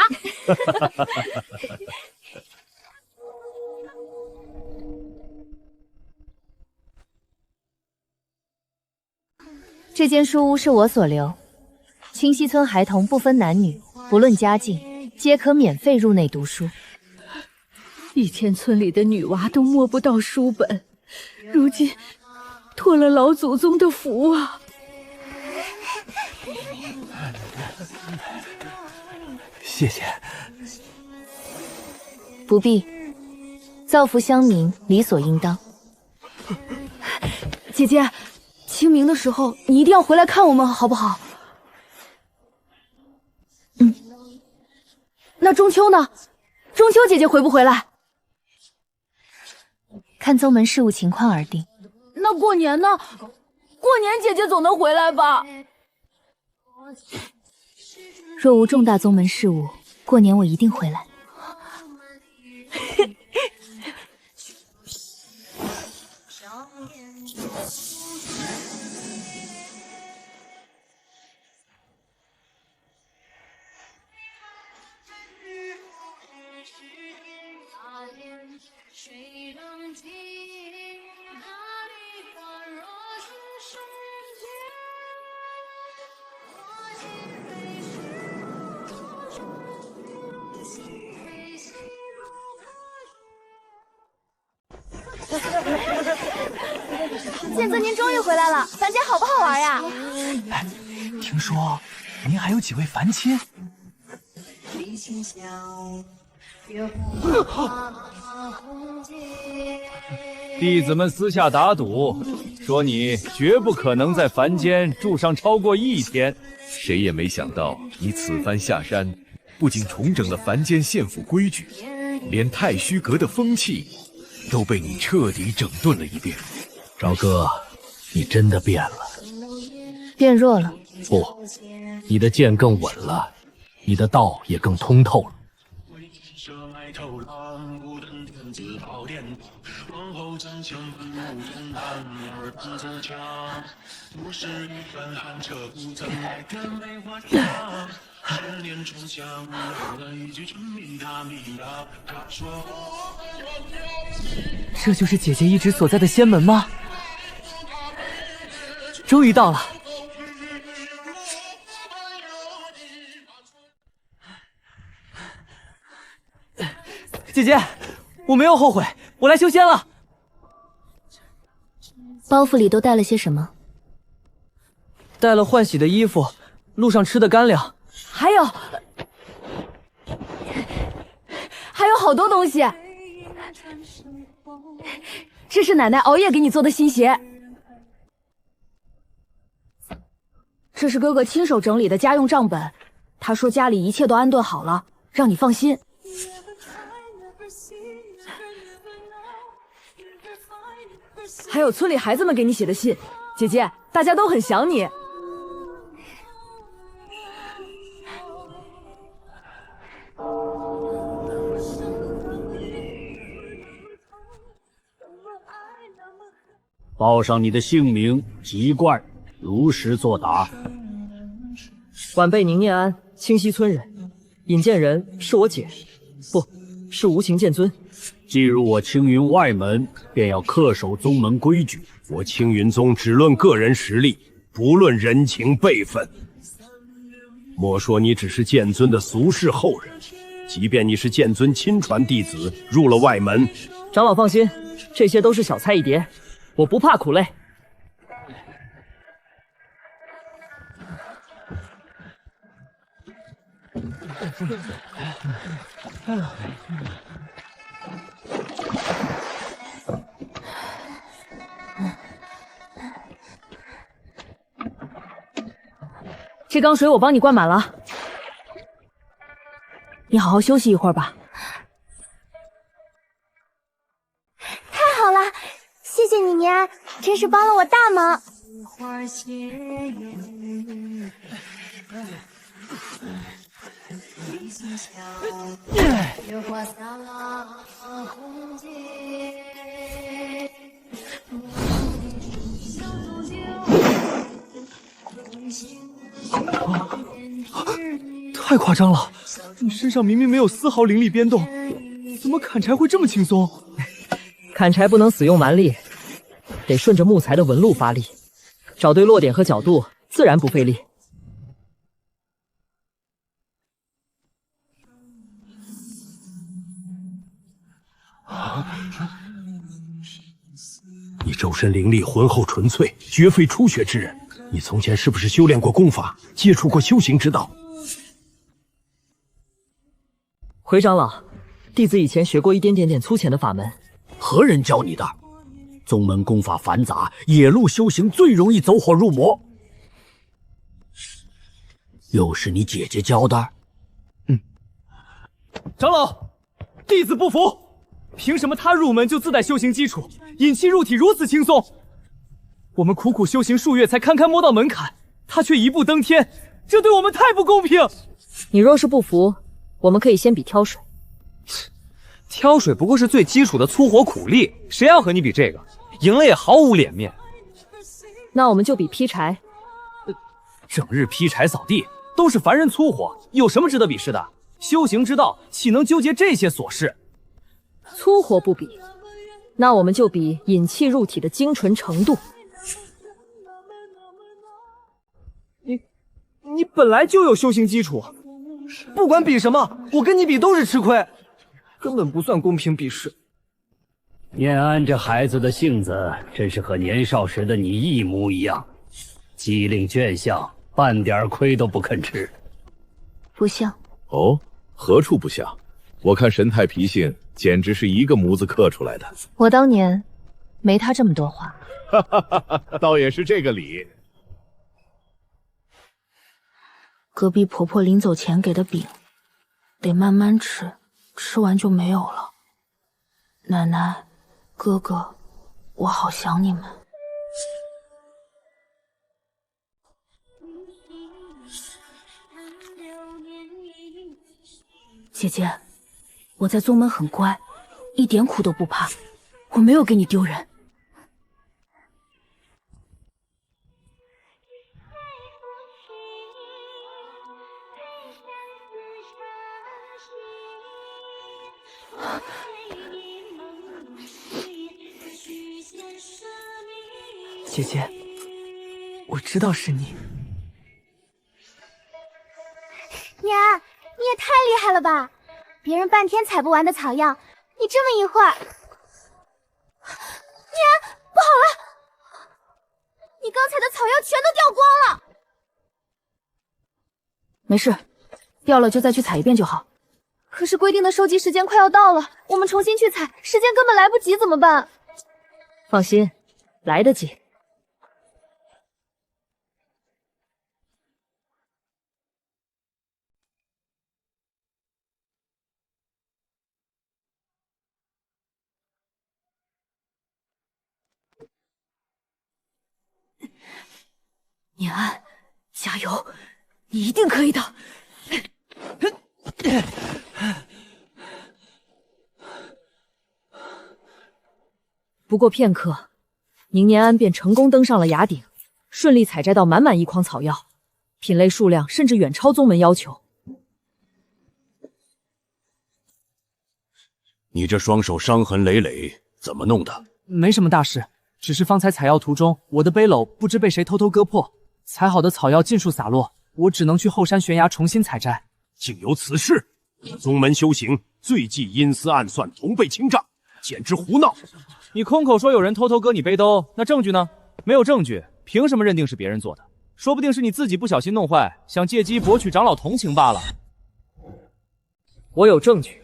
这间书屋是我所留，清溪村孩童不分男女，不论家境，皆可免费入内读书。以前村里的女娃都摸不到书本，如今托了老祖宗的福啊！谢谢。不必，造福乡民理所应当。姐姐，清明的时候你一定要回来看我们，好不好？那中秋呢？中秋姐姐回不回来？看宗门事务情况而定。那过年呢？过年姐姐总能回来吧？若无重大宗门事务，过年我一定回来。剑尊，您终于回来了，凡间好不好玩呀？听说您还有几位凡亲？弟子们私下打赌，说你绝不可能在凡间住上超过1天。谁也没想到，你此番下山，不仅重整了凡间县府规矩，连太虚阁的风气都被你彻底整顿了一遍。赵哥，你真的变了。变弱了？不，你的剑更稳了，你的道也更通透了。这就是姐姐一直所在的仙门吗？终于到了。姐姐，我没有后悔，我来修仙了。包袱里都带了些什么？带了换洗的衣服，路上吃的干粮，还有好多东西。这是奶奶熬夜给你做的新鞋，这是哥哥亲手整理的家用账本，他说家里一切都安顿好了，让你放心。还有村里孩子们给你写的信，姐姐，大家都很想你。报上你的姓名、籍贯，如实作答。晚辈宁念安，清溪村人，引荐人是我姐，不是无情剑尊。进入我青云外门，便要恪守宗门规矩。我青云宗只论个人实力，不论人情辈分。莫说你只是剑尊的俗世后人，即便你是剑尊亲传弟子，入了外门，长老放心，这些都是小菜一碟，我不怕苦累。这缸水我帮你灌满了，你好好休息一会儿吧。太好了，谢谢你，年安，真是帮了我大忙。太夸张了！你身上明明没有丝毫灵力变动，怎么砍柴会这么轻松？砍柴不能死用蛮力，得顺着木材的纹路发力，找对落点和角度，自然不费力。你周身灵力浑厚纯粹，绝非初学之人。你从前是不是修炼过功法，接触过修行之道？回长老，弟子以前学过一点粗浅的法门。何人教你的？宗门功法繁杂，野路修行最容易走火入魔。又是你姐姐教的？长老，弟子不服，凭什么他入门就自带修行基础，引气入体如此轻松？我们苦苦修行数月才堪堪摸到门槛，他却一步登天，这对我们太不公平！你若是不服，我们可以先比挑水。挑水不过是最基础的粗活苦力，谁要和你比这个？赢了也毫无脸面。那我们就比劈柴。整日劈柴扫地，都是凡人粗活，有什么值得比试的？修行之道，岂能纠结这些琐事？粗活不比，那我们就比引气入体的精纯程度。你本来就有修行基础，不管比什么，我跟你比都是吃亏，根本不算公平比试。念安这孩子的性子，真是和年少时的你一模一样，机灵倔强，半点亏都不肯吃。不像。哦，何处不像？我看神态脾性，简直是一个模子刻出来的。我当年没他这么多话。哈哈哈哈，倒也是这个理。隔壁婆婆临走前给的饼，得慢慢吃，吃完就没有了。奶奶，哥哥，我好想你们。姐姐，我在宗门很乖，一点苦都不怕，我没有给你丢人。姐姐，我知道是你。娘，你也太厉害了吧！别人半天采不完的草药，你这么一会儿……娘，不好了！你刚才的草药全都掉光了。没事，掉了就再去采一遍就好。可是规定的收集时间快要到了，我们重新去采，时间根本来不及，怎么办？放心，来得及。念安，加油，你一定可以的。不过片刻，宁念安便成功登上了崖顶，顺利采摘到满满一筐草药，品类数量甚至远超宗门要求。你这双手伤痕累累，怎么弄的？没什么大事，只是方才采药途中，我的背篓不知被谁偷偷割破，采好的草药尽数洒落，我只能去后山悬崖重新采摘。竟有此事！宗门修行最忌阴私暗算，同辈倾轧，简直胡闹！你空口说有人偷偷割你背兜，那证据呢？没有证据，凭什么认定是别人做的？说不定是你自己不小心弄坏，想借机博取长老同情罢了。我有证据，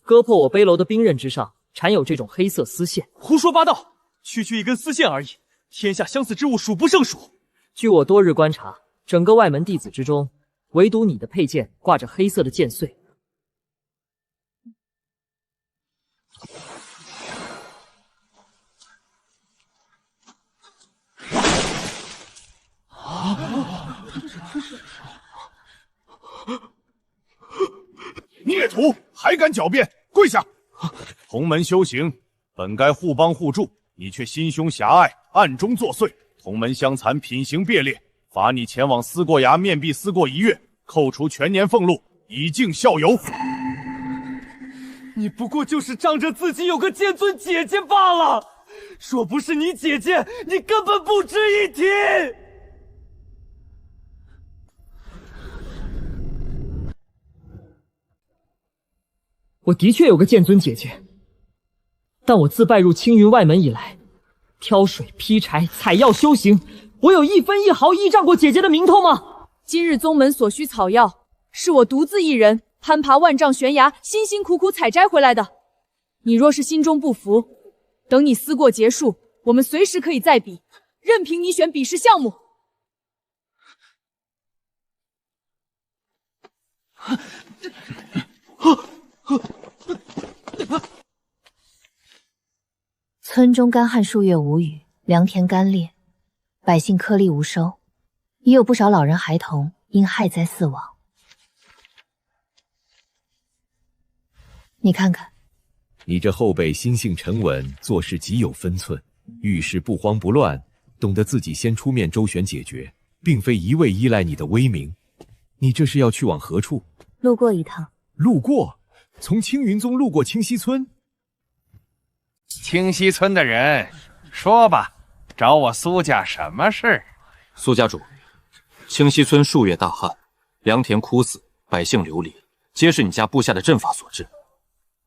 割破我背篓的兵刃之上缠有这种黑色丝线。胡说八道，区区一根丝线而已，天下相似之物数不胜数。据我多日观察，整个外门弟子之中，唯独你的佩剑挂着黑色的剑穗。孽徒还敢狡辩，跪下！同门修行本该互帮互助，你却心胸狭隘，暗中作祟。同门相残，品行别劣，罚你前往思过崖面壁思过1月，扣除全年俸禄，以儆效尤。你不过就是仗着自己有个剑尊姐姐罢了，若不是你姐姐，你根本不值一提。我的确有个剑尊姐姐，但我自拜入青云外门以来，挑水、劈柴、采药、修行，我有一分一毫依仗过姐姐的名头吗？今日宗门所需草药，是我独自一人攀爬万丈悬崖，辛辛苦苦采摘回来的。你若是心中不服，等你思过结束，我们随时可以再比，任凭你选比试项目。村中干旱数月无雨，良田干裂，百姓颗粒无收，也有不少老人孩童因害灾死亡。你看看，你这后辈心性沉稳，做事极有分寸，遇事不慌不乱，懂得自己先出面周旋解决，并非一味依赖你的威名。你这是要去往何处？路过一趟。路过？从青云宗路过清溪村？清溪村的人，说吧，找我苏家什么事？苏家主，清溪村数月大旱，良田枯死，百姓流离，皆是你家布下的阵法所致。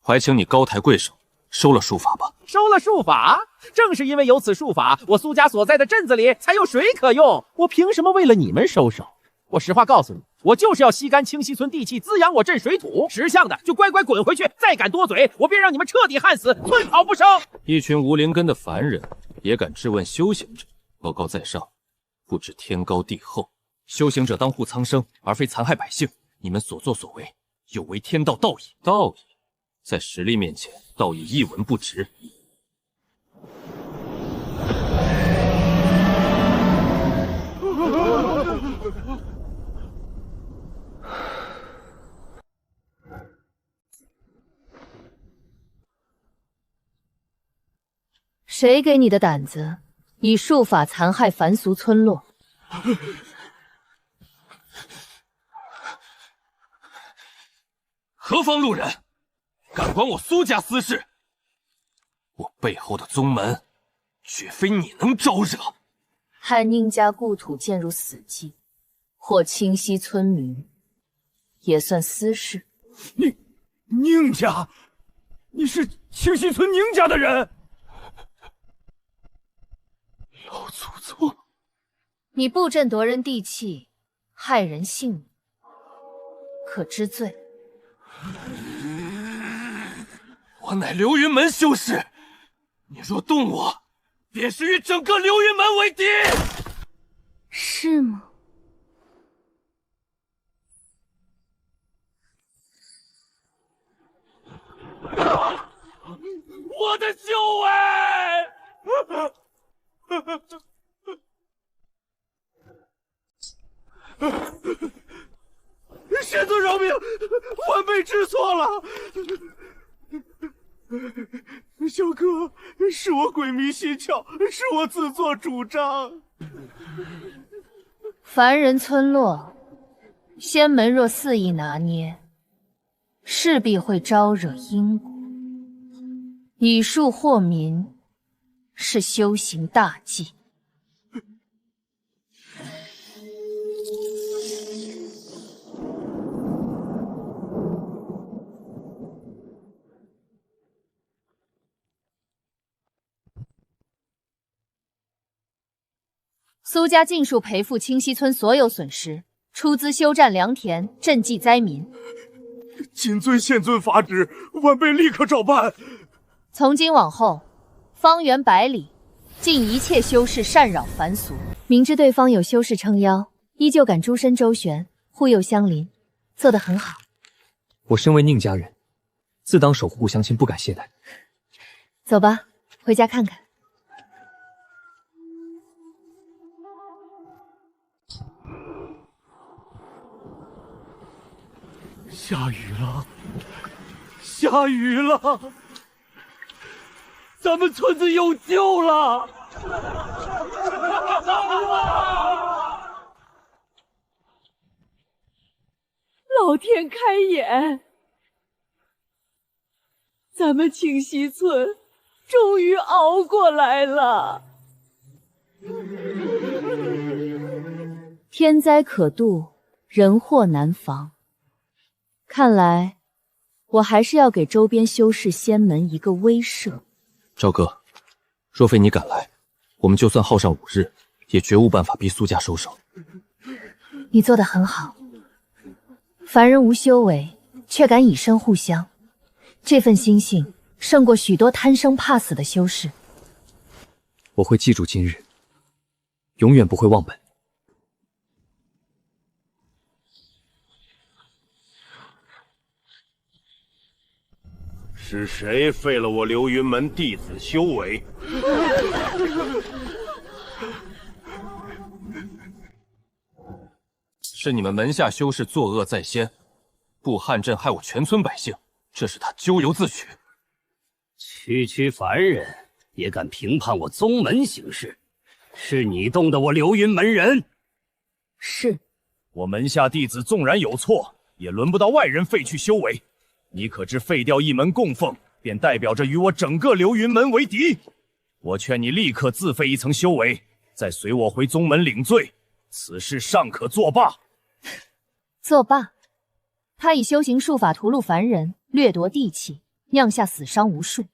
还请你高抬贵手，收了术法吧。收了术法？正是因为有此术法，我苏家所在的镇子里才有水可用。我凭什么为了你们收手？我实话告诉你，我就是要吸干清溪村地气，滋养我镇水土。识相的就乖乖滚回去，再敢多嘴，我便让你们彻底旱死，寸草不生。一群无灵根的凡人也敢质问修行者，高高在上，不知天高地厚。修行者当护苍生，而非残害百姓。你们所作所为，有违天道道义。道义，在实力面前，道义一文不值。谁给你的胆子，以术法残害凡俗村落？何方路人，敢管我苏家私事？我背后的宗门，绝非你能招惹。害宁家故土渐入死地，或清溪村民，也算私事。宁家，你是清溪村宁家的人？老祖宗，你布阵夺人地气，害人性命，可知罪？我乃流云门修士，你若动我，便是与整个流云门为敌。是吗？我的修为！师尊饶命，晚辈知错了。小哥，是我鬼迷心窍，是我自作主张。凡人村落，仙门若肆意拿捏，势必会招惹因果。以术惑民，是修行大忌。苏家尽数赔付清溪村所有损失，出资修缮良田，赈济灾民。谨遵县尊法旨，晚辈立刻照办。从今往后，方圆100里，禁一切修士擅扰凡俗。明知对方有修士撑腰，依旧敢诸身周旋，护佑乡邻，做得很好。我身为宁家人，自当守护乡亲，不敢懈怠。走吧，回家看看。下雨了，下雨了，咱们村子有救了！老天开眼，咱们清溪村终于熬过来了。天灾可度，人祸难防。看来，我还是要给周边修士仙门一个威慑。赵哥，若非你赶来，我们就算耗上5日，也绝无办法逼苏家收手。你做得很好，凡人无修为，却敢以身护乡，这份心性胜过许多贪生怕死的修士。我会记住今日，永远不会忘本。是谁废了我流云门弟子修为？是你们门下修士作恶在先，布汉阵害我全村百姓，这是他咎由自取。区凡人也敢评判我宗门行事，是你动的我流云门人。是，我门下弟子纵然有错，也轮不到外人废去修为。你可知废掉一门供奉，便代表着与我整个流云门为敌？我劝你立刻自废一层修为，再随我回宗门领罪。此事尚可作罢。作罢？他以修行术法屠戮凡人，掠夺地气，酿下死伤无数。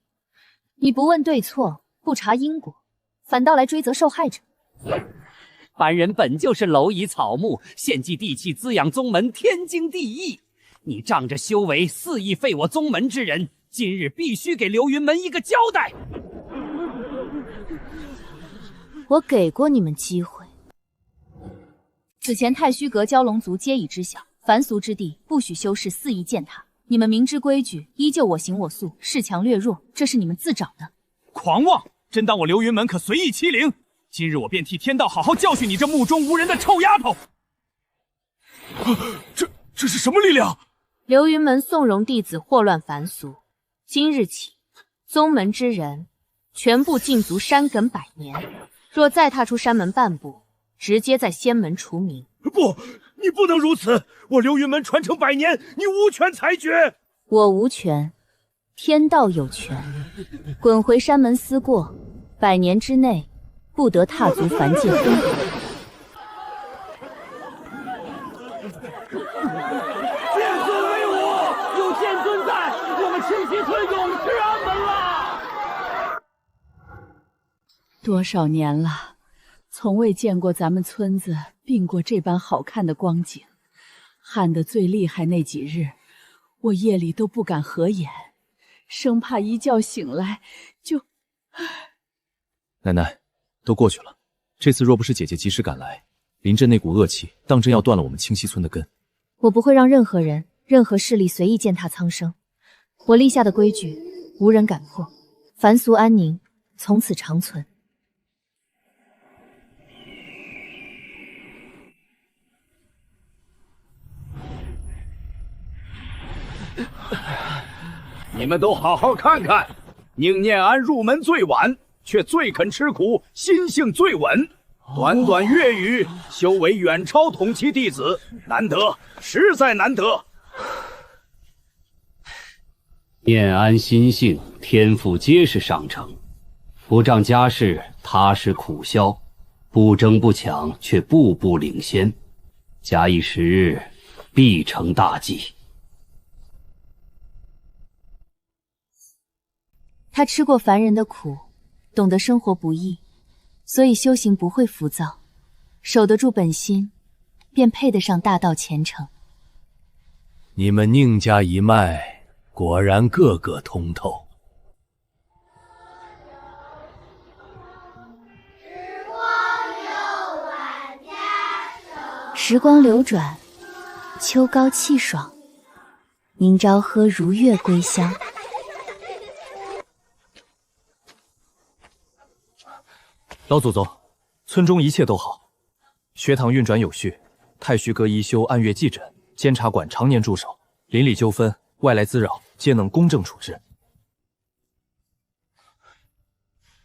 你不问对错，不查因果，反倒来追责受害者。凡人本就是蝼蚁草木，献祭地气，滋养宗门，天经地义。你仗着修为肆意废我宗门之人，今日必须给流云门一个交代。我给过你们机会。此前太虚阁蛟龙族皆已知晓，凡俗之地不许修士肆意践踏。你们明知规矩，依旧我行我素，恃强掠弱，这是你们自找的。狂妄！真当我流云门可随意欺凌？今日我便替天道好好教训你这目中无人的臭丫头！这是什么力量？流云门纵容弟子祸乱凡俗，今日起，宗门之人全部禁足山埂100年。若再踏出山门半步，直接在仙门除名。不，你不能如此！我流云门传承100年，你无权裁决。我无权，天道有权。滚回山门思过，100年之内不得踏足凡界分毫。剑尊威武，有剑尊在，我们清溪村永世安门了。多少年了，从未见过咱们村子并过这般好看的光景。旱得最厉害那几日，我夜里都不敢合眼，生怕一觉醒来就……奶奶，都过去了。这次若不是姐姐及时赶来，临阵那股恶气当真要断了我们清溪村的根。我不会让任何人、任何势力随意践踏苍生。我立下的规矩，无人敢破，凡俗安宁，从此长存。你们都好好看看，宁念安入门最晚，却最肯吃苦，心性最稳。短短月余，修为远超同期弟子，难得，实在难得。念安心性、天赋皆是上乘，不仗家世，踏实苦消，不争不抢，却步步领先。假以时日，必成大器。他吃过凡人的苦，懂得生活不易，所以修行不会浮躁，守得住本心，便配得上大道前程。你们宁家一脉果然个个通透。时光流转，秋高气爽，宁朝喝如月归乡。老祖宗，村中一切都好，学堂运转有序，太虚阁一修按月祭诊，监察馆常年驻守，邻里纠纷、外来滋扰皆能公正处置。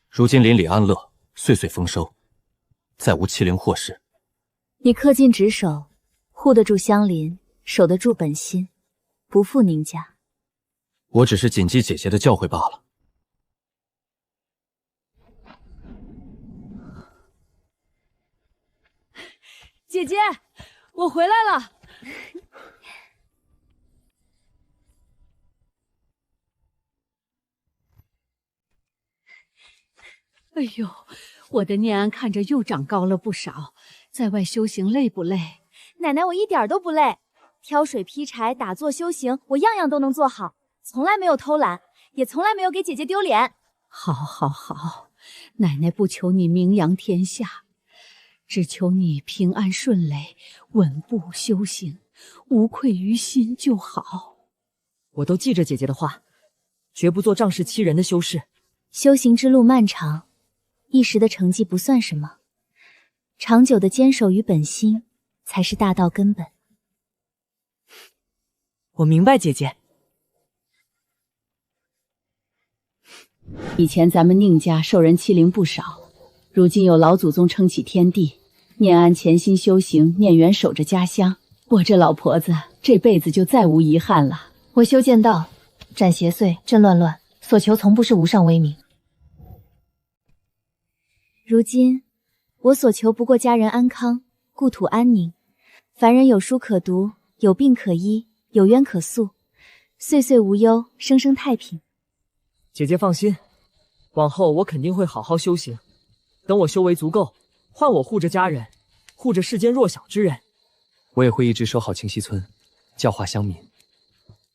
如今邻里安乐，岁岁丰收，再无欺凌祸事。你恪尽职守，护得住乡邻，守得住本心，不负宁家。我只是谨记姐姐的教诲罢了。姐姐，我回来了。哎呦，我的念安看着又长高了不少，在外修行累不累？奶奶，我一点都不累，挑水劈柴、打坐修行，我样样都能做好，从来没有偷懒，也从来没有给姐姐丢脸。好，好，好，奶奶不求你名扬天下，只求你平安顺累，稳步修行，无愧于心就好。我都记着姐姐的话，绝不做仗势欺人的修士。修行之路漫长，一时的成绩不算什么，长久的坚守于本心，才是大道根本。我明白，姐姐。以前咱们宁家受人欺凌不少，如今有老祖宗撑起天地，念安潜心修行，念元守着家乡，我这老婆子这辈子就再无遗憾了。我修剑道，斩邪祟，镇乱乱，所求从不是无上威名。如今我所求不过家人安康，故土安宁，凡人有书可读，有病可医，有冤可诉，岁岁无忧，生生太平。姐姐放心，往后我肯定会好好修行，等我修为足够，换我护着家人，护着世间弱小之人。我也会一直守好清溪村，教化乡民，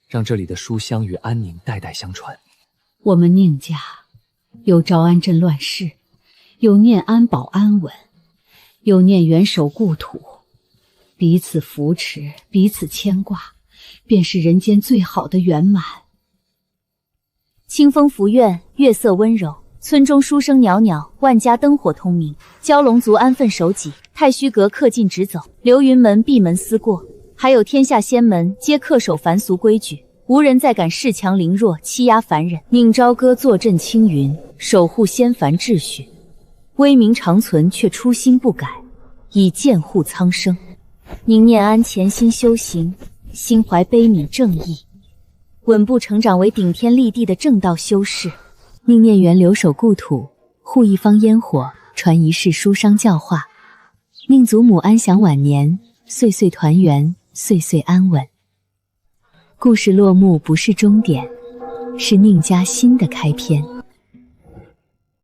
让这里的书香与安宁代代相传。我们宁家有招安镇乱世，有念安保安稳，有念元守故土，彼此扶持，彼此牵挂，便是人间最好的圆满。清风拂院，月色温柔，村中书声袅袅，万家灯火通明。蛟龙族安分守己，太虚阁恪尽职走，流云门闭门思过，还有天下仙门皆恪守凡俗规矩，无人再敢恃强凌弱，欺压凡人。宁朝歌坐镇青云，守护仙凡秩序，威名长存，却初心不改，以剑护苍生。宁念安潜心修行，心怀悲悯正义，稳步成长为顶天立地的正道修士。宁念缘留守故土，护一方烟火，传一世书商教化。宁祖母安享晚年，岁岁团圆，岁岁安稳。故事落幕不是终点，是宁家新的开篇。